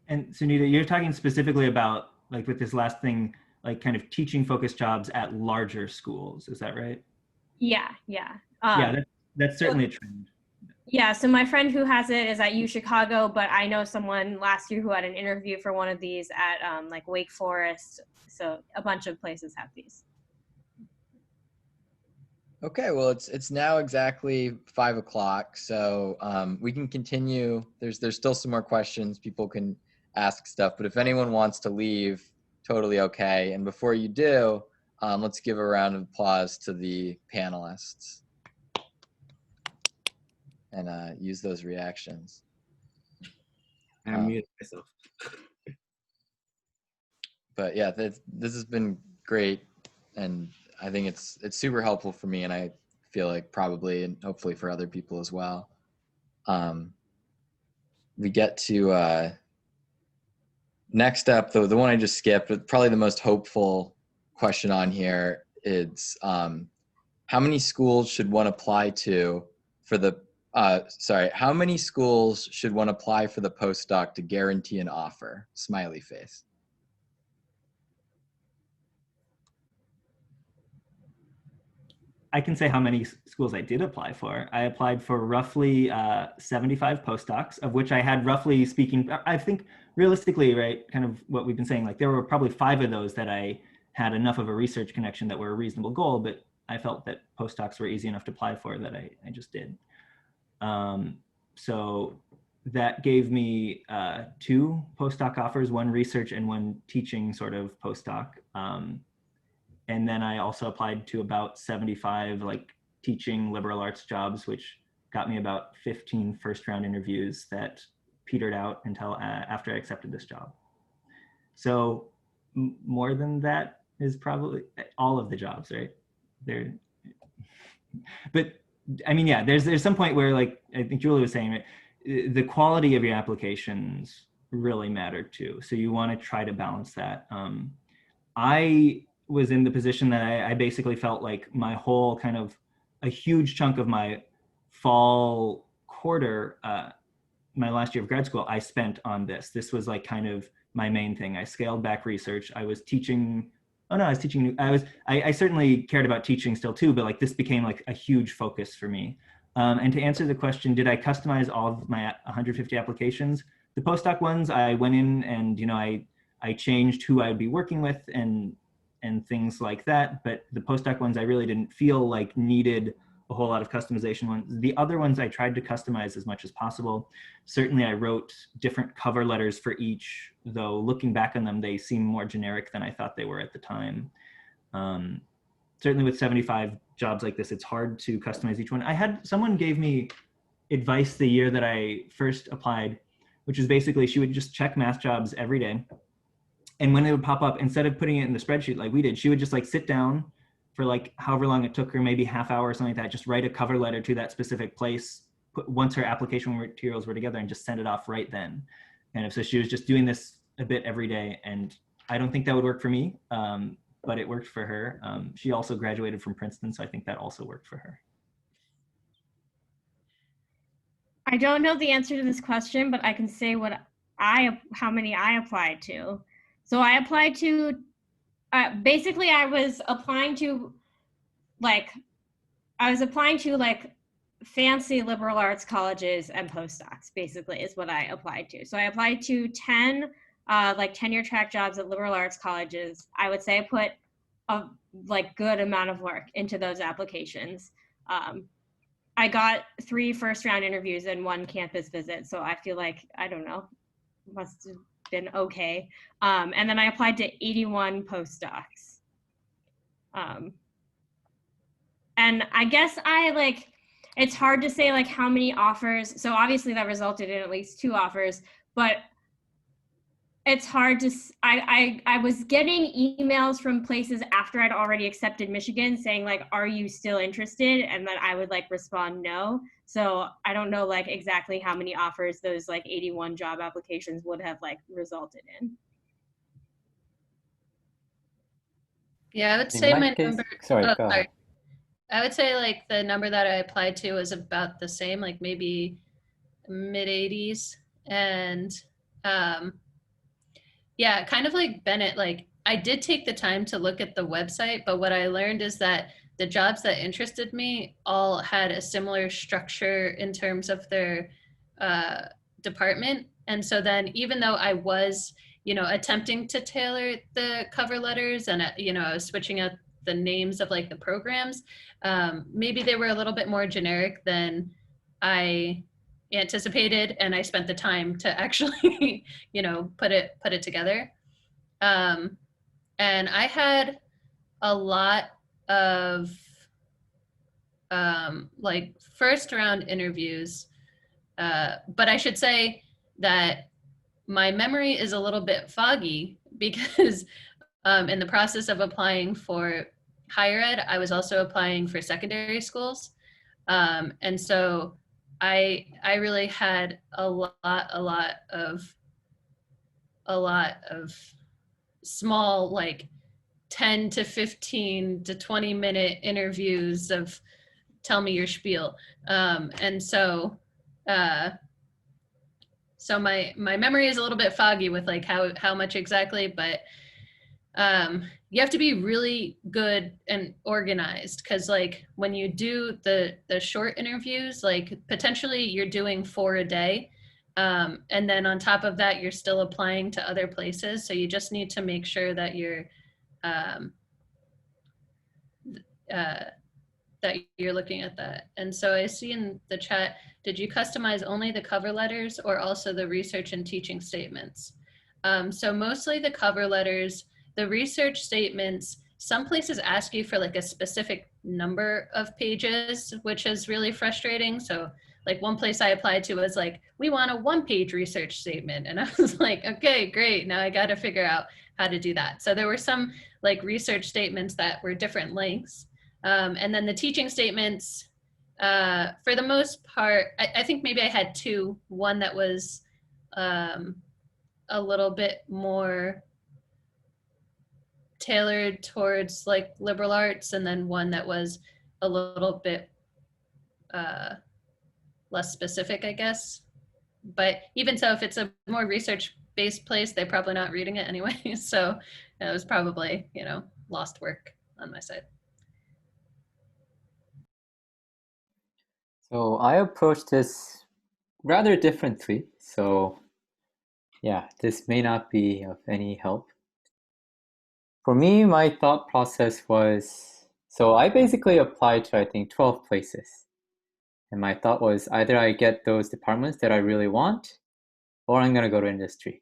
And Sunita, you're talking specifically about, like with this last thing, like kind of teaching focused jobs at larger schools. Is that right? Yeah. Yeah, that's certainly a trend. Yeah, so my friend who has it is at UChicago, but I know someone last year who had an interview for one of these at like Wake Forest. So a bunch of places have these. Okay, well, it's now exactly 5 o'clock, so we can continue. There's still some more questions. People can ask stuff, but if anyone wants to leave, totally okay. And before you do, let's give a round of applause to the panelists and use those reactions. I muted myself. But yeah, this has been great, and I think it's super helpful for me, and I feel like probably and hopefully for other people as well. We get to next up, the one I just skipped, but probably the most hopeful question on here is how many schools should one apply to for the how many schools should one apply for the postdoc to guarantee an offer? Smiley face. I can say how many schools I did apply for. I applied for roughly 75 postdocs, of which I had, roughly speaking, I think realistically, right, kind of what we've been saying, like there were probably 5 of those that I had enough of a research connection that were a reasonable goal, but I felt that postdocs were easy enough to apply for that I just did. So that gave me 2 postdoc offers, one research and one teaching sort of postdoc. And then I also applied to about 75 like teaching liberal arts jobs, which got me about 15 first round interviews that petered out until after I accepted this job. So more than that is probably all of the jobs, right? But I mean, yeah, there's some point where, like I think Julie was saying, right, the quality of your applications really matter too. So you want to try to balance that. I was in the position that I basically felt like my whole kind of a huge chunk of my fall quarter, my last year of grad school, I spent on this. This was like kind of my main thing. I scaled back research. I was teaching. Oh no, I was teaching. I certainly cared about teaching still too, but like this became like a huge focus for me. And to answer the question, did I customize all of my 150 applications? The postdoc ones, I went in and, you know, I changed who I'd be working with and things like that. But the postdoc ones, I really didn't feel like needed a whole lot of customization ones. The other ones I tried to customize as much as possible. Certainly I wrote different cover letters for each, though looking back on them, they seem more generic than I thought they were at the time. Certainly with 75 jobs like this, it's hard to customize each one. Someone gave me advice the year that I first applied, which is basically she would just check math jobs every day. And when it would pop up, instead of putting it in the spreadsheet like we did, she would just like sit down for like however long it took her, maybe half hour or something like that, just write a cover letter to that specific place, once her application materials were together, and just send it off right then. And so she was just doing this a bit every day. And I don't think that would work for me, but it worked for her. She also graduated from Princeton, so I think that also worked for her. I don't know the answer to this question, but I can say how many I applied to. So I applied to, basically I was applying to like fancy liberal arts colleges and postdocs, basically is what I applied to. So I applied to 10 like tenure track jobs at liberal arts colleges. I would say I put a like good amount of work into those applications. I got 3 first round interviews and 1 campus visit. So I feel like, I don't know, must have been okay. And then I applied to 81 postdocs. And I guess it's hard to say like how many offers. So obviously that resulted in at least 2 offers, but it's hard to, I was getting emails from places after I'd already accepted Michigan saying like, are you still interested? And then I would like respond no. So I don't know like exactly how many offers those like 81 job applications would have like resulted in. Yeah, I would say my number, sorry, go ahead. I would say like the number that I applied to was about the same, like maybe mid 80s. And yeah, kind of like Bennett, like I did take the time to look at the website, but what I learned is that the jobs that interested me all had a similar structure in terms of their department. And so then even though I was, you know, attempting to tailor the cover letters and, you know, I was switching out the names of like the programs, maybe they were a little bit more generic than I anticipated, and I spent the time to actually, you know, put it together. And I had a lot of like first round interviews, but I should say that my memory is a little bit foggy because in the process of applying for higher ed, I was also applying for secondary schools. And so I really had a lot of small, like 10 to 15 to 20 minute interviews of tell me your spiel. And so, so my memory is a little bit foggy with like how much exactly, but you have to be really good and organized, because like when you do the short interviews, like potentially you're doing 4 a day, and then on top of that you're still applying to other places, so you just need to make sure that you're that you're looking at that. And so I see in the chat, did you customize only the cover letters or also the research and teaching statements? So mostly the cover letters, the research statements, some places ask you for like a specific number of pages, which is really frustrating. So like one place I applied to was like, we want a 1-page research statement. And I was like, okay, great. Now I got to figure out how to do that. So there were some like research statements that were different lengths. And then the teaching statements, for the most part, I think maybe I had 2. One that was a little bit more tailored towards like liberal arts, and then one that was a little bit less specific, I guess. But even so, if it's a more research-based place, they're probably not reading it anyway. So it was probably, you know, lost work on my side. So I approached this rather differently. So yeah, this may not be of any help. For me, my thought process was, so I basically applied to, I think, 12 places. And my thought was either I get those departments that I really want, or I'm going to go to industry.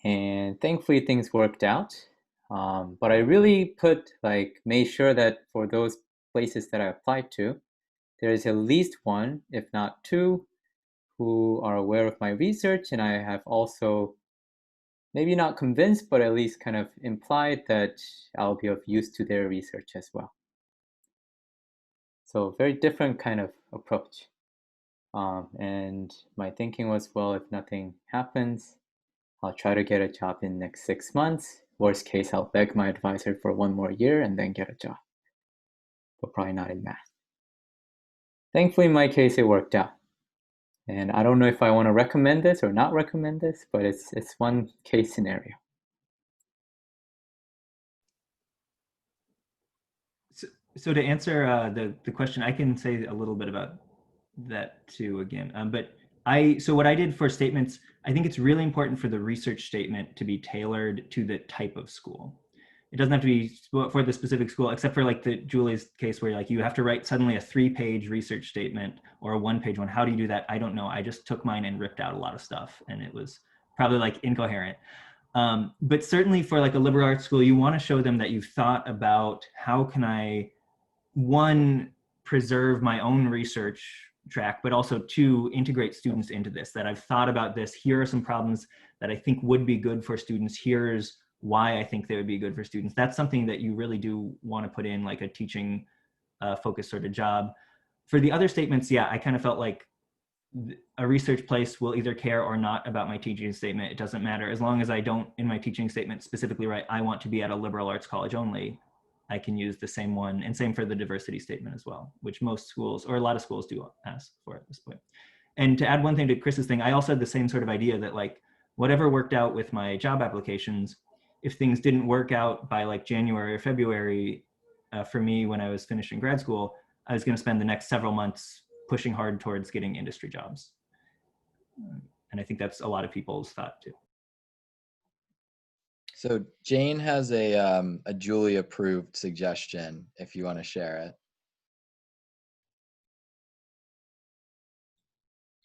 And thankfully things worked out. But I really made sure that for those places that I applied to, there is at least 1, if not 2, who are aware of my research. And I have also maybe not convinced, but at least kind of implied that I'll be of use to their research as well. So very different kind of approach. And my thinking was, well, if nothing happens, I'll try to get a job in the next 6 months. Worst case, I'll beg my advisor for 1 more year and then get a job. But probably not in math. Thankfully, in my case, it worked out. And I don't know if I want to recommend this or not recommend this, but it's one case scenario. So to answer the question, I can say a little bit about that too again. So what I did for statements, I think it's really important for the research statement to be tailored to the type of school. It doesn't have to be for the specific school, except for like Julie's case where like you have to write suddenly a 3-page research statement or a 1-page one. How do you do that? I don't know. I just took mine and ripped out a lot of stuff, and it was probably like incoherent. But certainly for like a liberal arts school, you want to show them that you've thought about how can I, 1, preserve my own research track, but also 2, integrate students into this, that I've thought about this. Here are some problems that I think would be good for students. Here's why I think they would be good for students. That's something that you really do want to put in like a teaching focused sort of job. For the other statements, yeah, I kind of felt like a research place will either care or not about my teaching statement. It doesn't matter. As long as I don't, in my teaching statement, specifically write, I want to be at a liberal arts college only, I can use the same one. And same for the diversity statement as well, which most schools, or a lot of schools, do ask for at this point. And to add one thing to Chris's thing, I also had the same sort of idea that like, whatever worked out with my job applications, if things didn't work out by like January or February, for me when I was finishing grad school, I was going to spend the next several months pushing hard towards getting industry jobs. And I think that's a lot of people's thought too. So Jane has a Julie approved suggestion if you want to share it.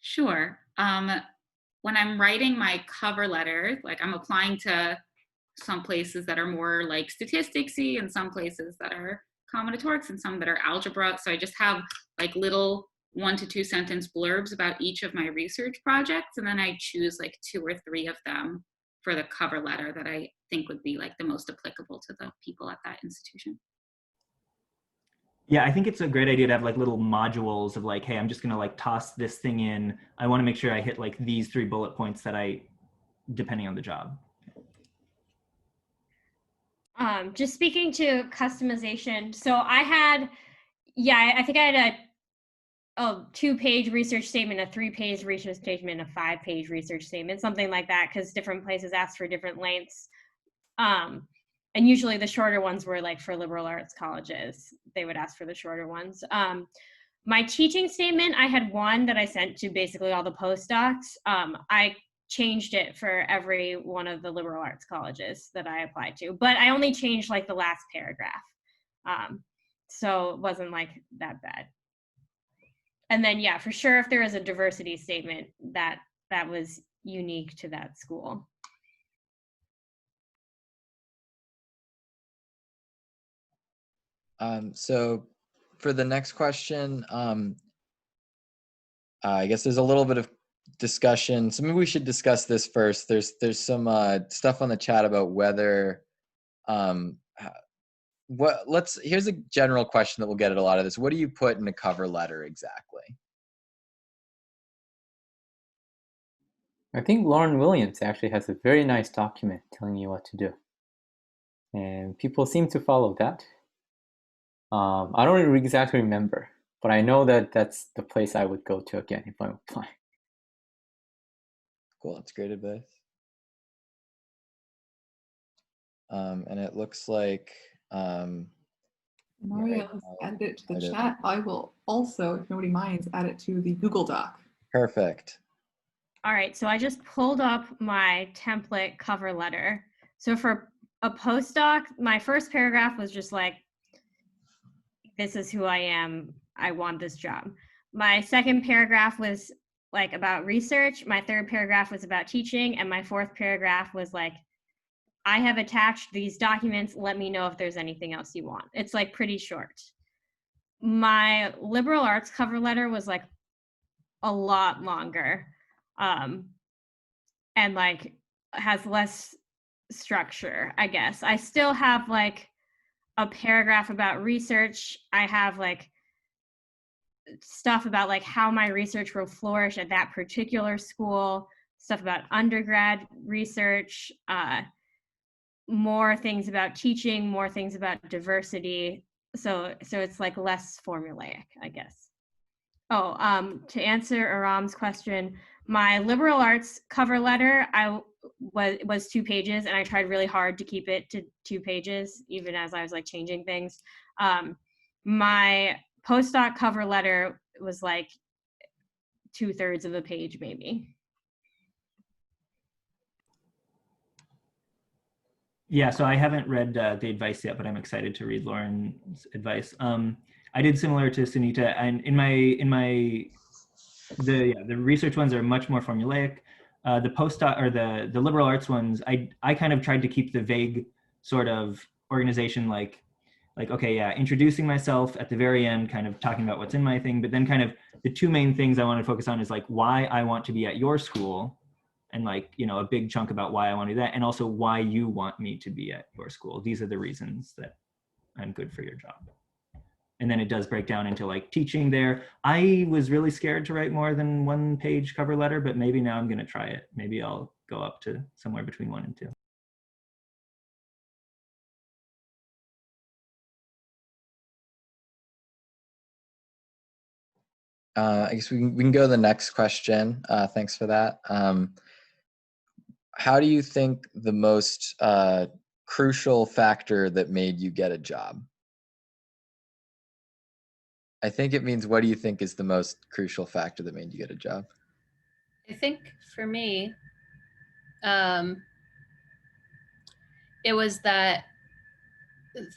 Sure. When I'm writing my cover letter, like I'm applying to some places that are more like statistics-y and some places that are combinatorics and some that are algebra. So I just have like little 1 to 2 sentence blurbs about each of my research projects. And then I choose like 2 or 3 of them for the cover letter that I think would be like the most applicable to the people at that institution. Yeah, I think it's a great idea to have like little modules of like, hey, I'm just gonna like toss this thing in. I wanna make sure I hit like these 3 bullet points that depending on the job. Just speaking to customization. So I had, I think I had a 2-page research statement, a 3-page research statement, a 5-page research statement, something like that, because different places ask for different lengths. And usually the shorter ones were like for liberal arts colleges. They would ask for the shorter ones. My teaching statement, I had one that I sent to basically all the postdocs. I changed it for every one of the liberal arts colleges that I applied to, but I only changed like the last paragraph. so it wasn't like that bad. And then, yeah, for sure, if there is a diversity statement, that was unique to that school. So for the next question, I guess there's a little bit of discussion. So maybe we should discuss this first. There's some stuff on the chat about whether here's a general question that will get at a lot of this. What do you put in a cover letter exactly? I think Lauren Williams actually has a very nice document telling you what to do. And people seem to follow that. I don't exactly remember, but I know that that's the place I would go to again if I'm applying. Cool, that's great advice. And it looks like Mario has added it to the chat. I will also, if nobody minds, add it to the Google Doc. Perfect. All right, so I just pulled up my template cover letter. So for a postdoc, my first paragraph was just like, this is who I am, I want this job. My second paragraph was like about research. My third paragraph was about teaching. And my fourth paragraph was like, I have attached these documents. Let me know if there's anything else you want. It's like pretty short. My liberal arts cover letter was like a lot longer, and like has less structure, I guess. I still have like a paragraph about research. I have like stuff about like how my research will flourish at that particular school, stuff about undergrad research, more things about teaching, more things about diversity. So it's like less formulaic, I guess. Oh, to answer Aram's question, my liberal arts cover letter was 2 pages, and I tried really hard to keep it to 2 pages, even as I was like changing things. My postdoc cover letter was like 2/3 of a page, maybe. Yeah, so I haven't read the advice yet, but I'm excited to read Lauren's advice. I did similar to Sunita, and the research ones are much more formulaic. The postdoc or the liberal arts ones, I kind of tried to keep the vague sort of organization, like okay, yeah, introducing myself at the very end, kind of talking about what's in my thing, but then kind of the 2 main things I want to focus on is like why I want to be at your school, and like, you know, a big chunk about why I want to do that, and also why you want me to be at your school. These are the reasons that I'm good for your job. And then it does break down into like teaching there. I was really scared to write more than 1 page cover letter, but maybe now I'm going to try it. Maybe I'll go up to somewhere between 1 and 2. I guess we can go to the next question. Thanks for that. How do you think the most crucial factor that made you get a job? I think it means, what do you think is the most crucial factor that made you get a job? I think for me, it was that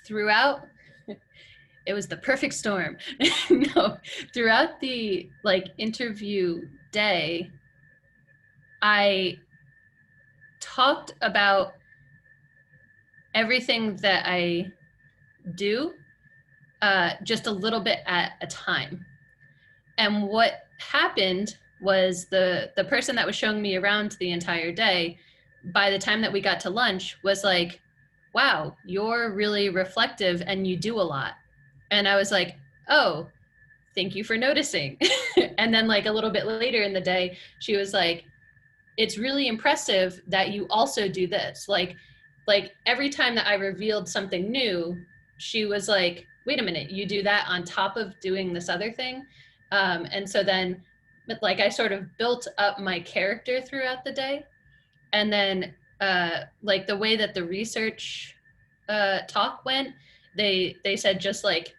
throughout, it was the perfect storm. No, throughout the like interview day, I talked about everything that I do, just a little bit at a time. And what happened was the person that was showing me around the entire day, by the time that we got to lunch, was like, wow, you're really reflective and you do a lot. And I was like, oh, thank you for noticing. And then like a little bit later in the day, she was like, it's really impressive that you also do this. Like every time that I revealed something new, she was like, wait a minute, you do that on top of doing this other thing? And so then like I sort of built up my character throughout the day. And then like the way that the research talk went, they said just like,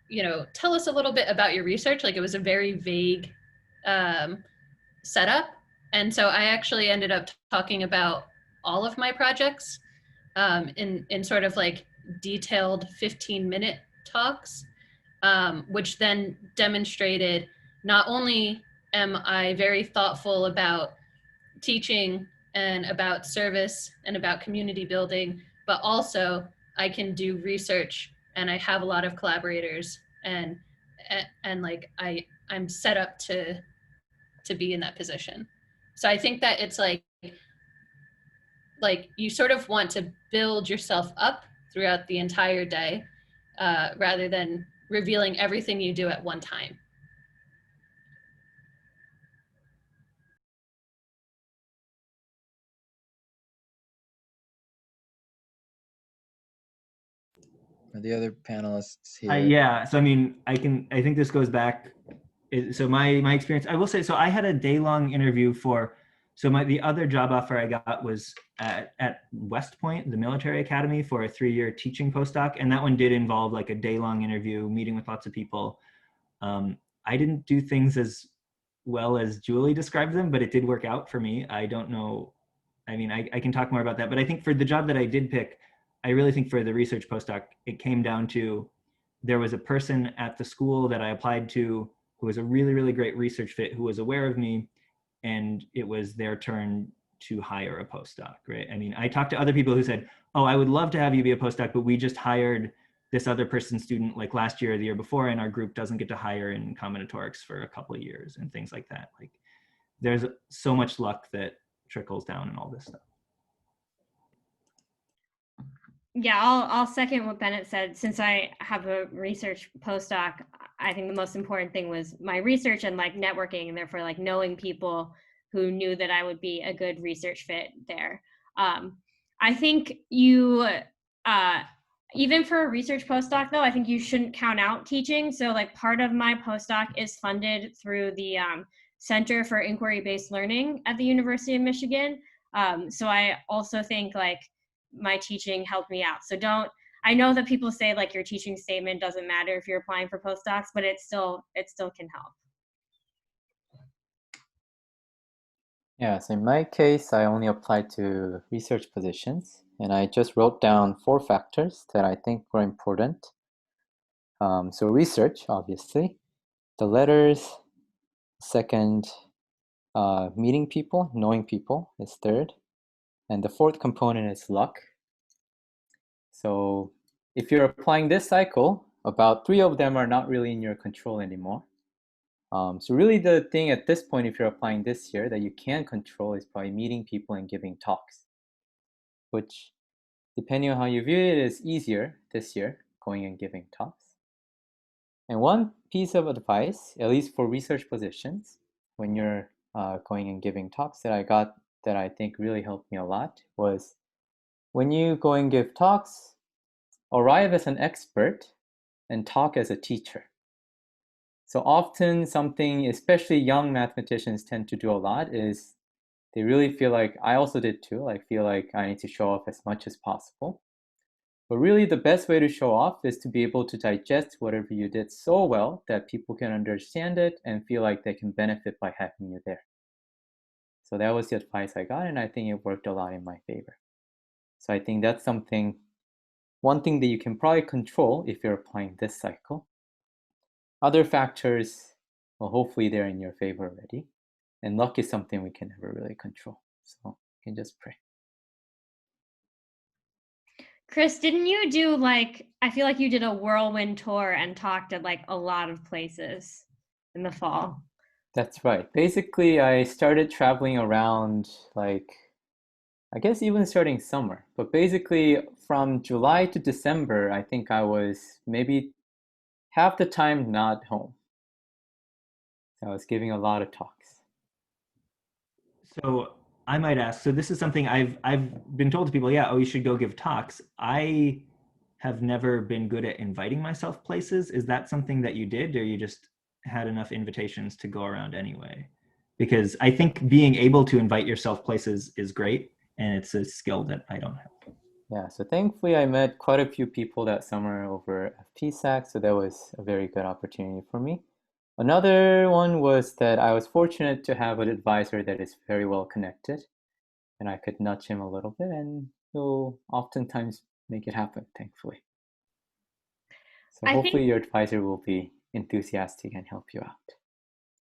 you know, tell us a little bit about your research. Like it was a very vague setup. And so I actually ended up talking about all of my projects in sort of like detailed 15-minute talks, which then demonstrated not only am I very thoughtful about teaching and about service and about community building, but also I can do research and I have a lot of collaborators and like I'm set up to be in that position. So I think that it's like you sort of want to build yourself up throughout the entire day rather than revealing everything you do at one time. Are the other panelists here? Yeah, so I mean, I think this goes back. So my experience, I will say, so I had a day-long interview for, so the other job offer I got was at West Point, the military academy, for a 3-year teaching postdoc. And that one did involve like a day-long interview, meeting with lots of people. I didn't do things as well as Julie described them, but it did work out for me. I don't know. I mean, I can talk more about that, but I think for the job that I did pick, I really think for the research postdoc, it came down to, there was a person at the school that I applied to who was a really, really great research fit, who was aware of me, and it was their turn to hire a postdoc, right? I mean, I talked to other people who said, oh, I would love to have you be a postdoc, but we just hired this other person's student like last year or the year before, and our group doesn't get to hire in combinatorics for a couple of years and things like that. Like, there's so much luck that trickles down and all this stuff. Yeah, I'll second what Bennett said. Since I have a research postdoc, I think the most important thing was my research and like networking, and therefore like knowing people who knew that I would be a good research fit there. I think you, even for a research postdoc though, I think you shouldn't count out teaching. So like part of my postdoc is funded through the Center for Inquiry-Based Learning at the University of Michigan. So I also think like my teaching helped me out. So I know that people say like your teaching statement doesn't matter if you're applying for postdocs, but it still can help. Yeah, so in my case, I only applied to research positions, and I just wrote down 4 factors that I think were important. So research, obviously, the letters, second, meeting people, knowing people is third, and the 4th component is luck. So if you're applying this cycle, about 3 of them are not really in your control anymore. So really the thing at this point, if you're applying this year, that you can control is by meeting people and giving talks, which, depending on how you view it, is easier this year, going and giving talks. And one piece of advice, at least for research positions, when you're going and giving talks that I got that I think really helped me a lot, was when you go and give talks, arrive as an expert and talk as a teacher. So often something, especially young mathematicians tend to do a lot, is they really feel like, I also did too, like feel like I need to show off as much as possible. But really the best way to show off is to be able to digest whatever you did so well that people can understand it and feel like they can benefit by having you there. So that was the advice I got, and I think it worked a lot in my favor. So I think that's one thing that you can probably control if you're applying this cycle. Other factors, well, hopefully they're in your favor already. And luck is something we can never really control. So you can just pray. Chris, didn't you do like, I feel like you did a whirlwind tour and talked at like a lot of places in the fall? That's right. Basically, I started traveling around like, I guess even starting summer. But basically from July to December, I think I was maybe half the time not home. I was giving a lot of talks. So I might ask, so this is something I've been told to people, yeah, oh, you should go give talks. I have never been good at inviting myself places. Is that something that you did, or you just had enough invitations to go around anyway? Because I think being able to invite yourself places is great, and it's a skill that I don't have. Yeah, so thankfully I met quite a few people that summer over FPSAC, so that was a very good opportunity for me. Another one was that I was fortunate to have an advisor that is very well connected, and I could nudge him a little bit, and he'll oftentimes make it happen, thankfully. So hopefully your advisor will be enthusiastic and help you out.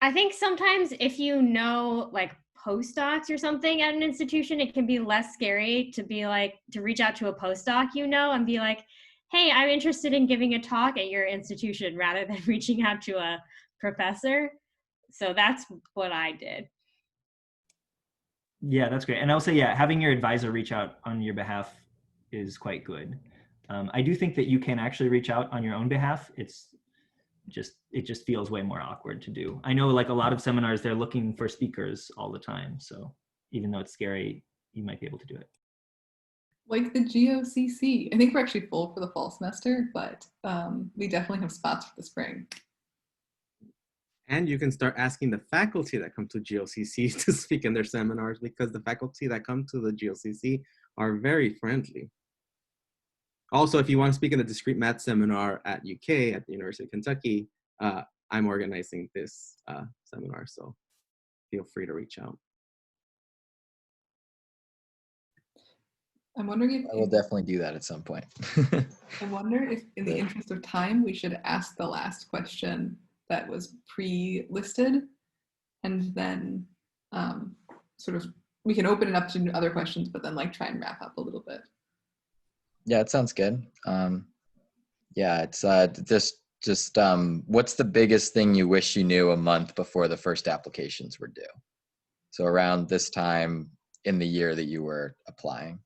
I think sometimes if you know like postdocs or something at an institution, it can be less scary to be like, to reach out to a postdoc, you know, and be like, hey, I'm interested in giving a talk at your institution, rather than reaching out to a professor. So that's what I did. Yeah, that's great. And I'll say, yeah, having your advisor reach out on your behalf is quite good. I do think that you can actually reach out on your own behalf. It just feels way more awkward to do. I know like a lot of seminars, they're looking for speakers all the time. So even though it's scary, you might be able to do it. Like the GOCC. I think we're actually full for the fall semester, but we definitely have spots for the spring. And you can start asking the faculty that come to GOCC to speak in their seminars, because the faculty that come to the GOCC are very friendly. Also, if you want to speak in a discrete math seminar at UK, at the University of Kentucky, I'm organizing this seminar, so feel free to reach out. I'm wondering if— I will definitely do that at some point. I wonder if, in the interest of time, we should ask the last question that was pre-listed, and then sort of, we can open it up to other questions, but then like try and wrap up a little bit. Yeah, it sounds good. Yeah, it's just what's the biggest thing you wish you knew a month before the first applications were due? So around this time in the year that you were applying.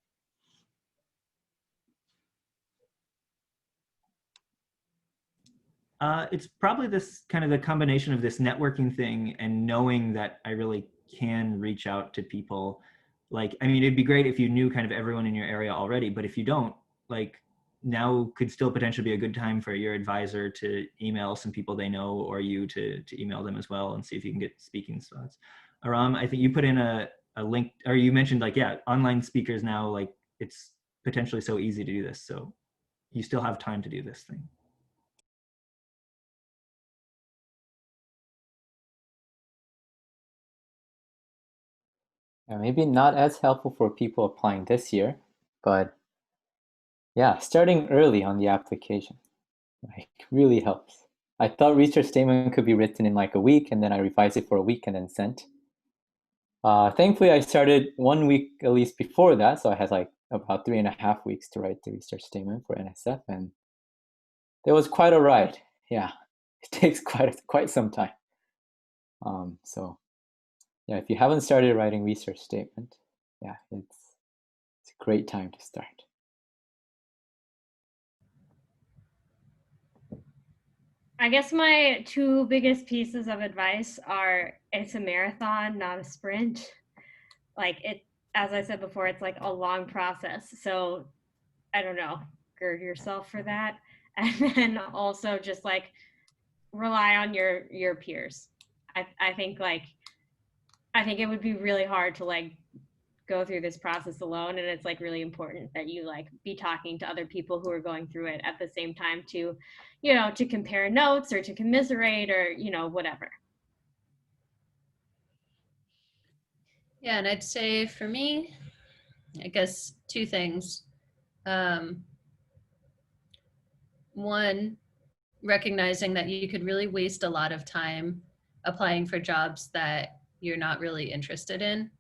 It's probably this kind of the combination of this networking thing and knowing that I really can reach out to people. Like, I mean, it'd be great if you knew kind of everyone in your area already, but if you don't, like, now could still potentially be a good time for your advisor to email some people they know, or you to email them as well and see if you can get speaking spots. Aram, I think you put in a link, or you mentioned like, yeah, online speakers now, like it's potentially so easy to do this. So you still have time to do this thing. Maybe not as helpful for people applying this year, but yeah, starting early on the application like really helps. I thought research statement could be written in like a week, and then I revised it for a week and then sent. Thankfully, I started 1 week at least before that, so I had like about 3.5 weeks to write the research statement for NSF, and it was quite a ride. Yeah, it takes quite some time. So yeah, if you haven't started writing research statement, yeah, it's a great time to start. I guess my two biggest pieces of advice are, it's a marathon, not a sprint. Like it, as I said before, it's like a long process. So I don't know, gird yourself for that. And then also just like rely on your peers. I think it would be really hard to like go through this process alone, and it's like really important that you like be talking to other people who are going through it at the same time to, you know, to compare notes or to commiserate or, you know, whatever. Yeah, and I'd say for me, I guess two things. One, recognizing that you could really waste a lot of time applying for jobs that you're not really interested in.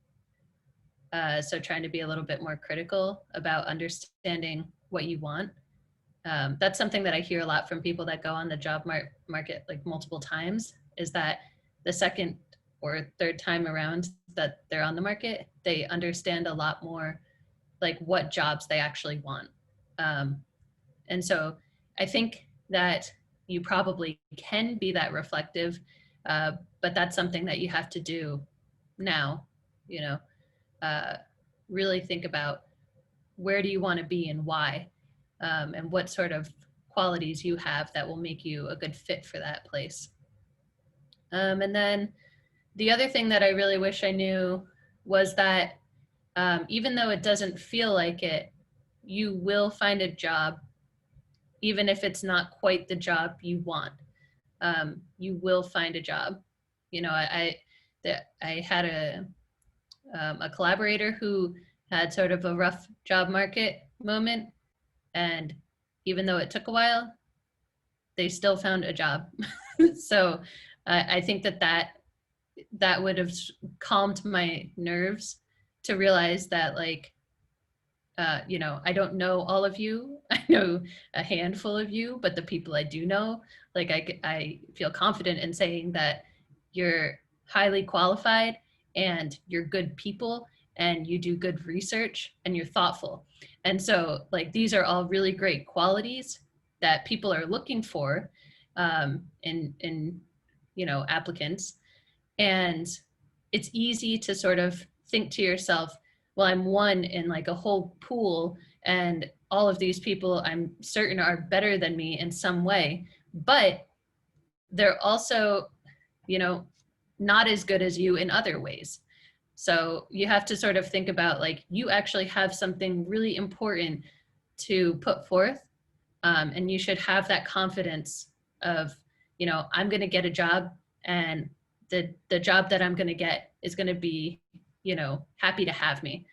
So trying to be a little bit more critical about understanding what you want. That's something that I hear a lot from people that go on the job market like multiple times, is that the second or third time around that they're on the market, they understand a lot more like what jobs they actually want. And so I think that you probably can be that reflective, but that's something that you have to do now, you know, really think about where do you want to be and why, and what sort of qualities you have that will make you a good fit for that place. And then the other thing that I really wish I knew was that even though it doesn't feel like it, you will find a job, even if it's not quite the job you want. You will find a job. You know, I had a collaborator who had sort of a rough job market moment, and even though it took a while, they still found a job. So I think that would have calmed my nerves to realize that, like, you know, I don't know all of you. I know a handful of you, but the people I do know, like, I feel confident in saying that you're highly qualified and you're good people and you do good research and you're thoughtful. And so, like, these are all really great qualities that people are looking for in you know, applicants. And it's easy to sort of think to yourself, well, I'm one in like a whole pool, and all of these people I'm certain are better than me in some way, but they're also, you know, not as good as you in other ways. So you have to sort of think about, like, you actually have something really important to put forth, and you should have that confidence of, you know, I'm going to get a job, and the job that I'm going to get is going to be, you know, happy to have me.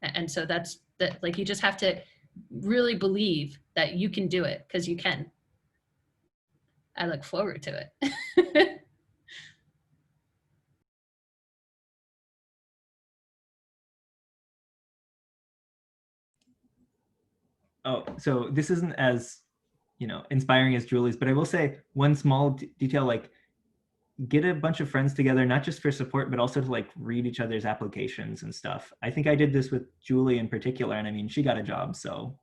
And so that's that, like, you just have to really believe that you can do it, because you can. I look forward to it. Oh, so this isn't as, you know, inspiring as Julie's, but I will say one small detail, like, get a bunch of friends together, not just for support, but also to like read each other's applications and stuff. I think I did this with Julie in particular, and I mean, she got a job, so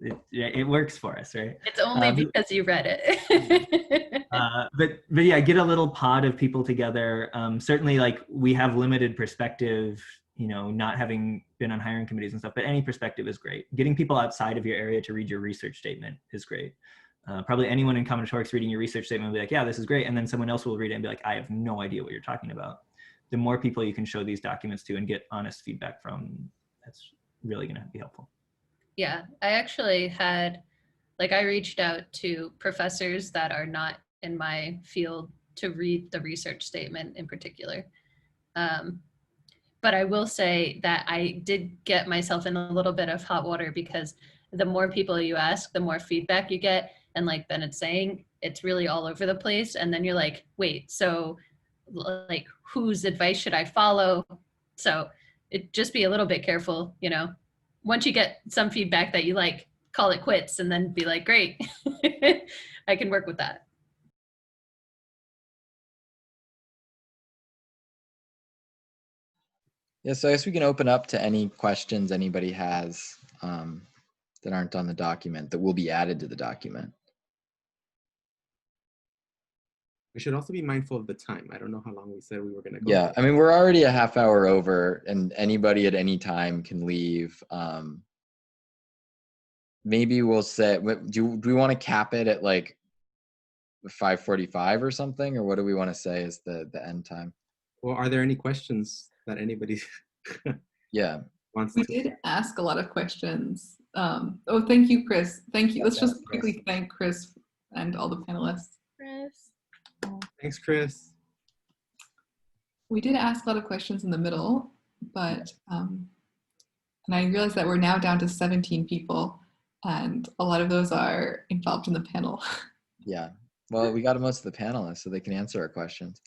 it works for us, right? It's only because you read it. But yeah, get a little pod of people together. Certainly, like, we have limited perspective, you know, not having been on hiring committees and stuff, but any perspective is great. Getting people outside of your area to read your research statement is great. Probably anyone in combinatorics reading your research statement will be like, yeah, this is great. And then someone else will read it and be like, I have no idea what you're talking about. The more people you can show these documents to and get honest feedback from, that's really going to be helpful. Yeah, I actually had, like, I reached out to professors that are not in my field to read the research statement in particular. But I will say that I did get myself in a little bit of hot water, because the more people you ask, the more feedback you get. And like Bennett's saying, it's really all over the place. And then you're like, wait, so like, whose advice should I follow? So just be a little bit careful, you know. Once you get some feedback that you like, call it quits, and then be like, great, I can work with that. Yeah, so I guess we can open up to any questions anybody has that aren't on the document that will be added to the document. We should also be mindful of the time. I don't know how long we said we were going to go. Yeah, I mean, we're already a half hour over, and anybody at any time can leave. Maybe we'll say, do we want to cap it at like 5:45 or something, or what do we want to say is the end time? Well, are there any questions that anybody yeah wants we to? did ask a lot of questions. Oh, thank you, Chris. Thank you. Let's just quickly thank Chris and all the panelists. Chris. Thanks, Chris. We did ask a lot of questions in the middle, but and I realized that we're now down to 17 people, and a lot of those are involved in the panel. Yeah, well, we got most of the panelists, so they can answer our questions.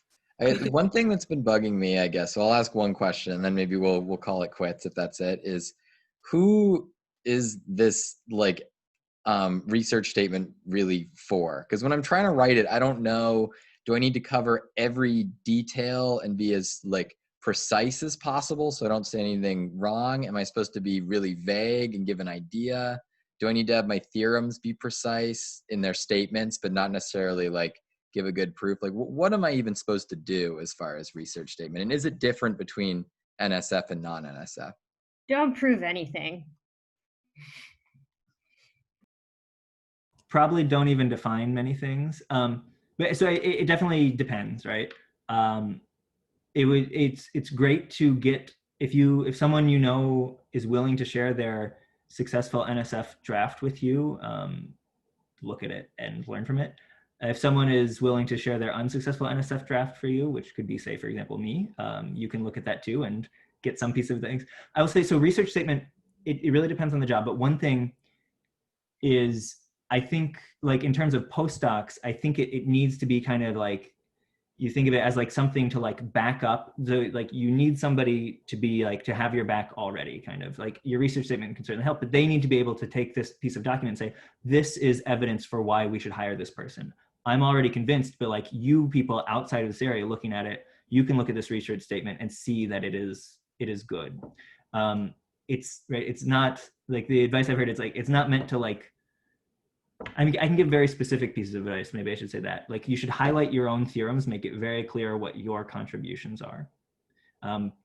One thing that's been bugging me, I guess, so I'll ask one question, and then maybe we'll call it quits if that's it, is who is this, like, research statement really for? Because when I'm trying to write it, I don't know, do I need to cover every detail and be as, like, precise as possible so I don't say anything wrong? Am I supposed to be really vague and give an idea? Do I need to have my theorems be precise in their statements, but not necessarily, like, give a good proof? Like, what am I even supposed to do as far as research statement? And is it different between NSF and non-NSF? Don't prove anything. Probably don't even define many things. But so it definitely depends, right? It's great to get, if someone you know is willing to share their successful NSF draft with you, look at it and learn from it. If someone is willing to share their unsuccessful NSF draft for you, which could be, say, for example, me, you can look at that too and get some piece of things. I will say, so research statement, it really depends on the job, but one thing is I think like in terms of postdocs, I think it needs to be kind of like, you think of it as like something to like back up like you need somebody to be like, to have your back already, kind of like your research statement can certainly help, but they need to be able to take this piece of document and say, this is evidence for why we should hire this person. I'm already convinced, but like you people outside of this area looking at it, you can look at this research statement and see that it is good. It's right. It's not like the advice I've heard. It's like, it's not meant to like, I mean, I can give very specific pieces of advice. Maybe I should say that. Like you should highlight your own theorems, make it very clear what your contributions are.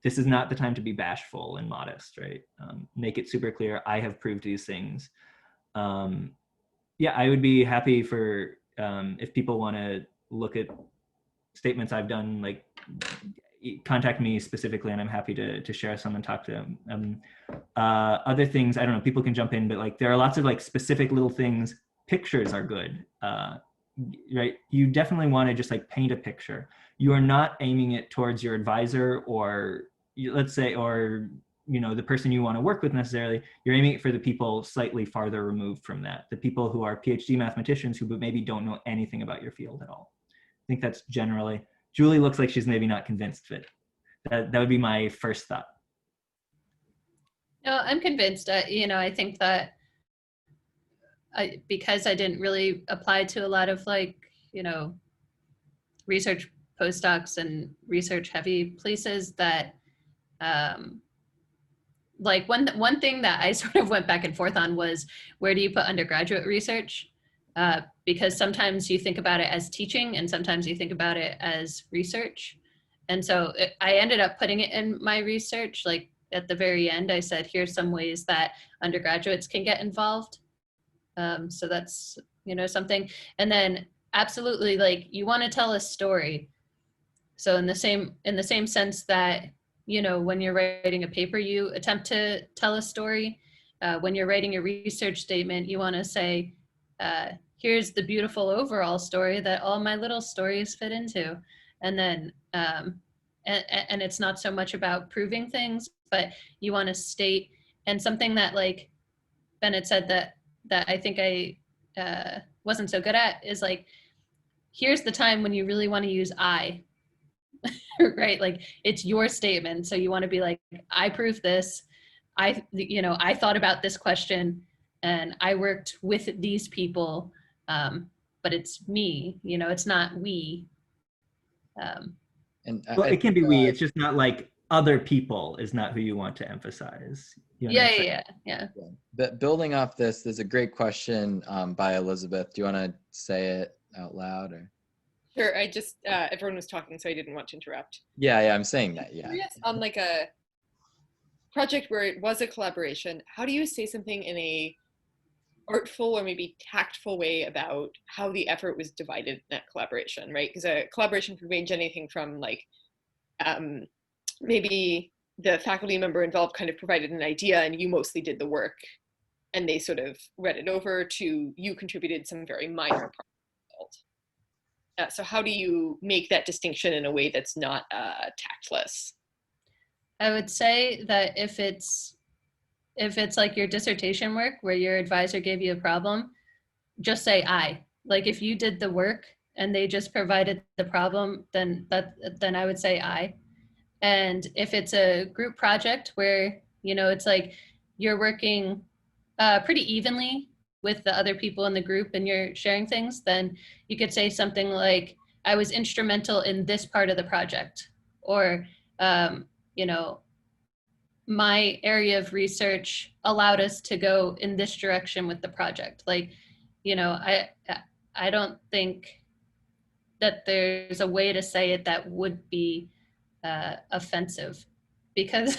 This is not the time to be bashful and modest, right? Make it super clear. I have proved these things. Yeah, I would be happy for, if people want to look at statements I've done, like contact me specifically and I'm happy to share some and talk to them. Other things, I don't know, people can jump in, but like there are lots of like specific little things. Pictures are good, right? You definitely want to just like paint a picture. You are not aiming it towards your advisor or let's say, or the person you want to work with necessarily. You're aiming it for the people slightly farther removed from that, the people who are PhD mathematicians who maybe don't know anything about your field at all. I think that's generally, Julie looks like she's maybe not convinced of it. That would be my first thought. No, I'm convinced. I think that because I didn't really apply to a lot of like, research postdocs and research heavy places, that like one thing that I sort of went back and forth on was, where do you put undergraduate research? Because sometimes you think about it as teaching and sometimes you think about it as research. And so I ended up putting it in my research. Like at the very end, I said, here's some ways that undergraduates can get involved. So that's, something. And then absolutely, like you want to tell a story. So in the same sense that, when you're writing a paper, you attempt to tell a story. When you're writing a research statement, you want to say, here's the beautiful overall story that all my little stories fit into. And then, and it's not so much about proving things, but you want to state, and something that like Bennett said that I think I wasn't so good at is like, here's the time when you really want to use I, right? Like it's your statement. So you want to be like, I proved this. I thought about this question and I worked with these people, but it's me, it's not we. Well, it can be we, it's just not like other people is not who you want to emphasize. Yeah. But building off this, there's a great question by Elizabeth. Do you want to say it out loud or? Sure. I just everyone was talking, so I didn't want to interrupt. Yeah, I'm saying that. Yeah. On like a project where it was a collaboration, how do you say something in a artful or maybe tactful way about how the effort was divided in that collaboration, right? Because a collaboration could range anything from like maybe the faculty member involved kind of provided an idea and you mostly did the work and they sort of read it over, to you contributed some very minor part. So how do you make that distinction in a way that's not tactless? I would say that if it's like your dissertation work where your advisor gave you a problem, just say I. Like if you did the work and they just provided the problem, then I would say I. And if it's a group project where, it's like you're working pretty evenly with the other people in the group and you're sharing things, then you could say something like, I was instrumental in this part of the project, or, my area of research allowed us to go in this direction with the project. Like, I don't think that there's a way to say it that would be offensive, because,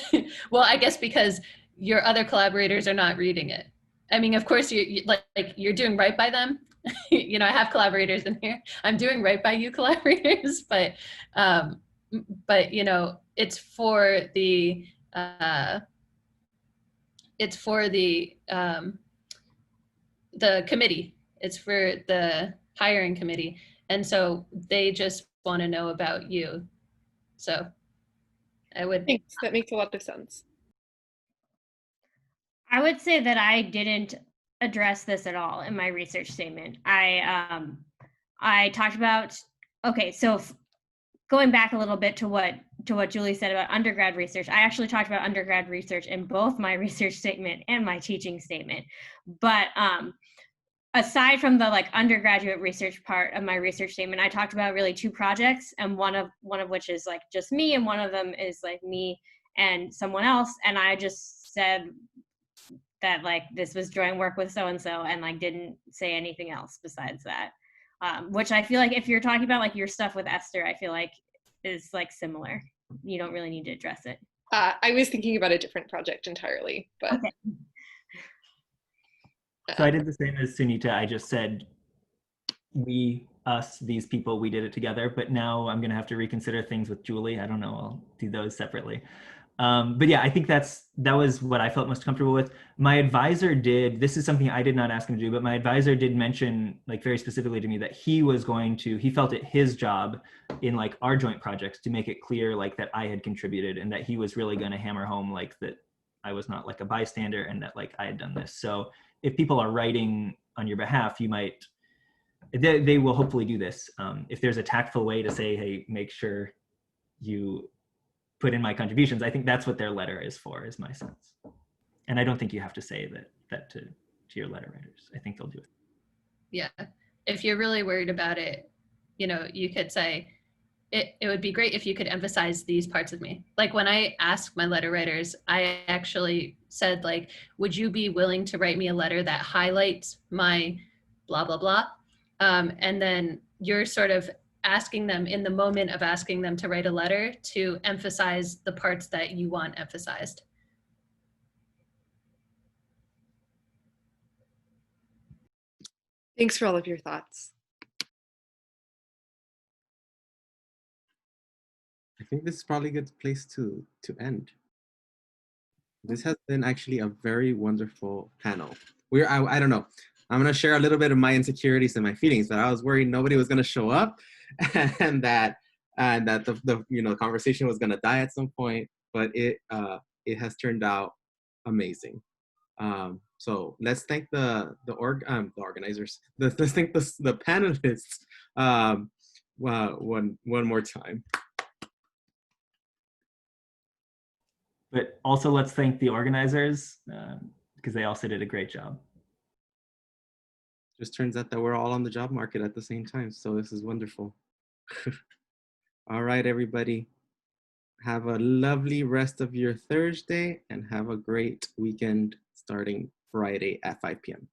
well, I guess because your other collaborators are not reading it. I mean, of course, you're doing right by them. I have collaborators in here. I'm doing right by you collaborators, but it's for the committee. It's for the hiring committee. And so they just want to know about you. So I would. Thanks. That makes a lot of sense. I would say that I didn't address this at all in my research statement. I talked about, okay, so going back a little bit to what Julie said about undergrad research, I actually talked about undergrad research in both my research statement and my teaching statement. But aside from the like undergraduate research part of my research statement, I talked about really 2 projects, and one of which is like just me, and one of them is like me and someone else. And I just said that like this was joint work with so-and-so, and like didn't say anything else besides that. Which I feel like if you're talking about like your stuff with Esther, I feel like is like similar. You don't really need to address it. I was thinking about a different project entirely, but. Okay. So I did the same as Sunita. I just said, we, us, these people, we did it together, but now I'm gonna have to reconsider things with Julie. I don't know, I'll do those separately. But yeah, I think that was what I felt most comfortable with. My advisor this is something I did not ask him to do, but my advisor did mention like very specifically to me that he felt it his job in like our joint projects to make it clear like that I had contributed, and that he was really gonna hammer home like that I was not like a bystander, and that like I had done this. So if people are writing on your behalf, they will hopefully do this. If there's a tactful way to say, hey, make sure you put in my contributions, I think that's what their letter is for, is my sense. And I don't think you have to say that to your letter writers. I think they'll do it. Yeah, if you're really worried about it, you could say, it would be great if you could emphasize these parts of me. Like when I asked my letter writers, I actually said like, would you be willing to write me a letter that highlights my blah, blah, blah? And then you're sort of asking them in the moment of asking them to write a letter to emphasize the parts that you want emphasized. Thanks for all of your thoughts. I think this is probably a good place to end. This has been actually a very wonderful panel. I don't know. I'm gonna share a little bit of my insecurities and my feelings, but I was worried nobody was gonna show up, and that the conversation was gonna die at some point. But it has turned out amazing. So let's thank the organizers. Let's thank the panelists one more time. But also let's thank the organizers because they also did a great job. Just turns out that we're all on the job market at the same time. So this is wonderful. All right, everybody. Have a lovely rest of your Thursday and have a great weekend starting Friday at 5 p.m.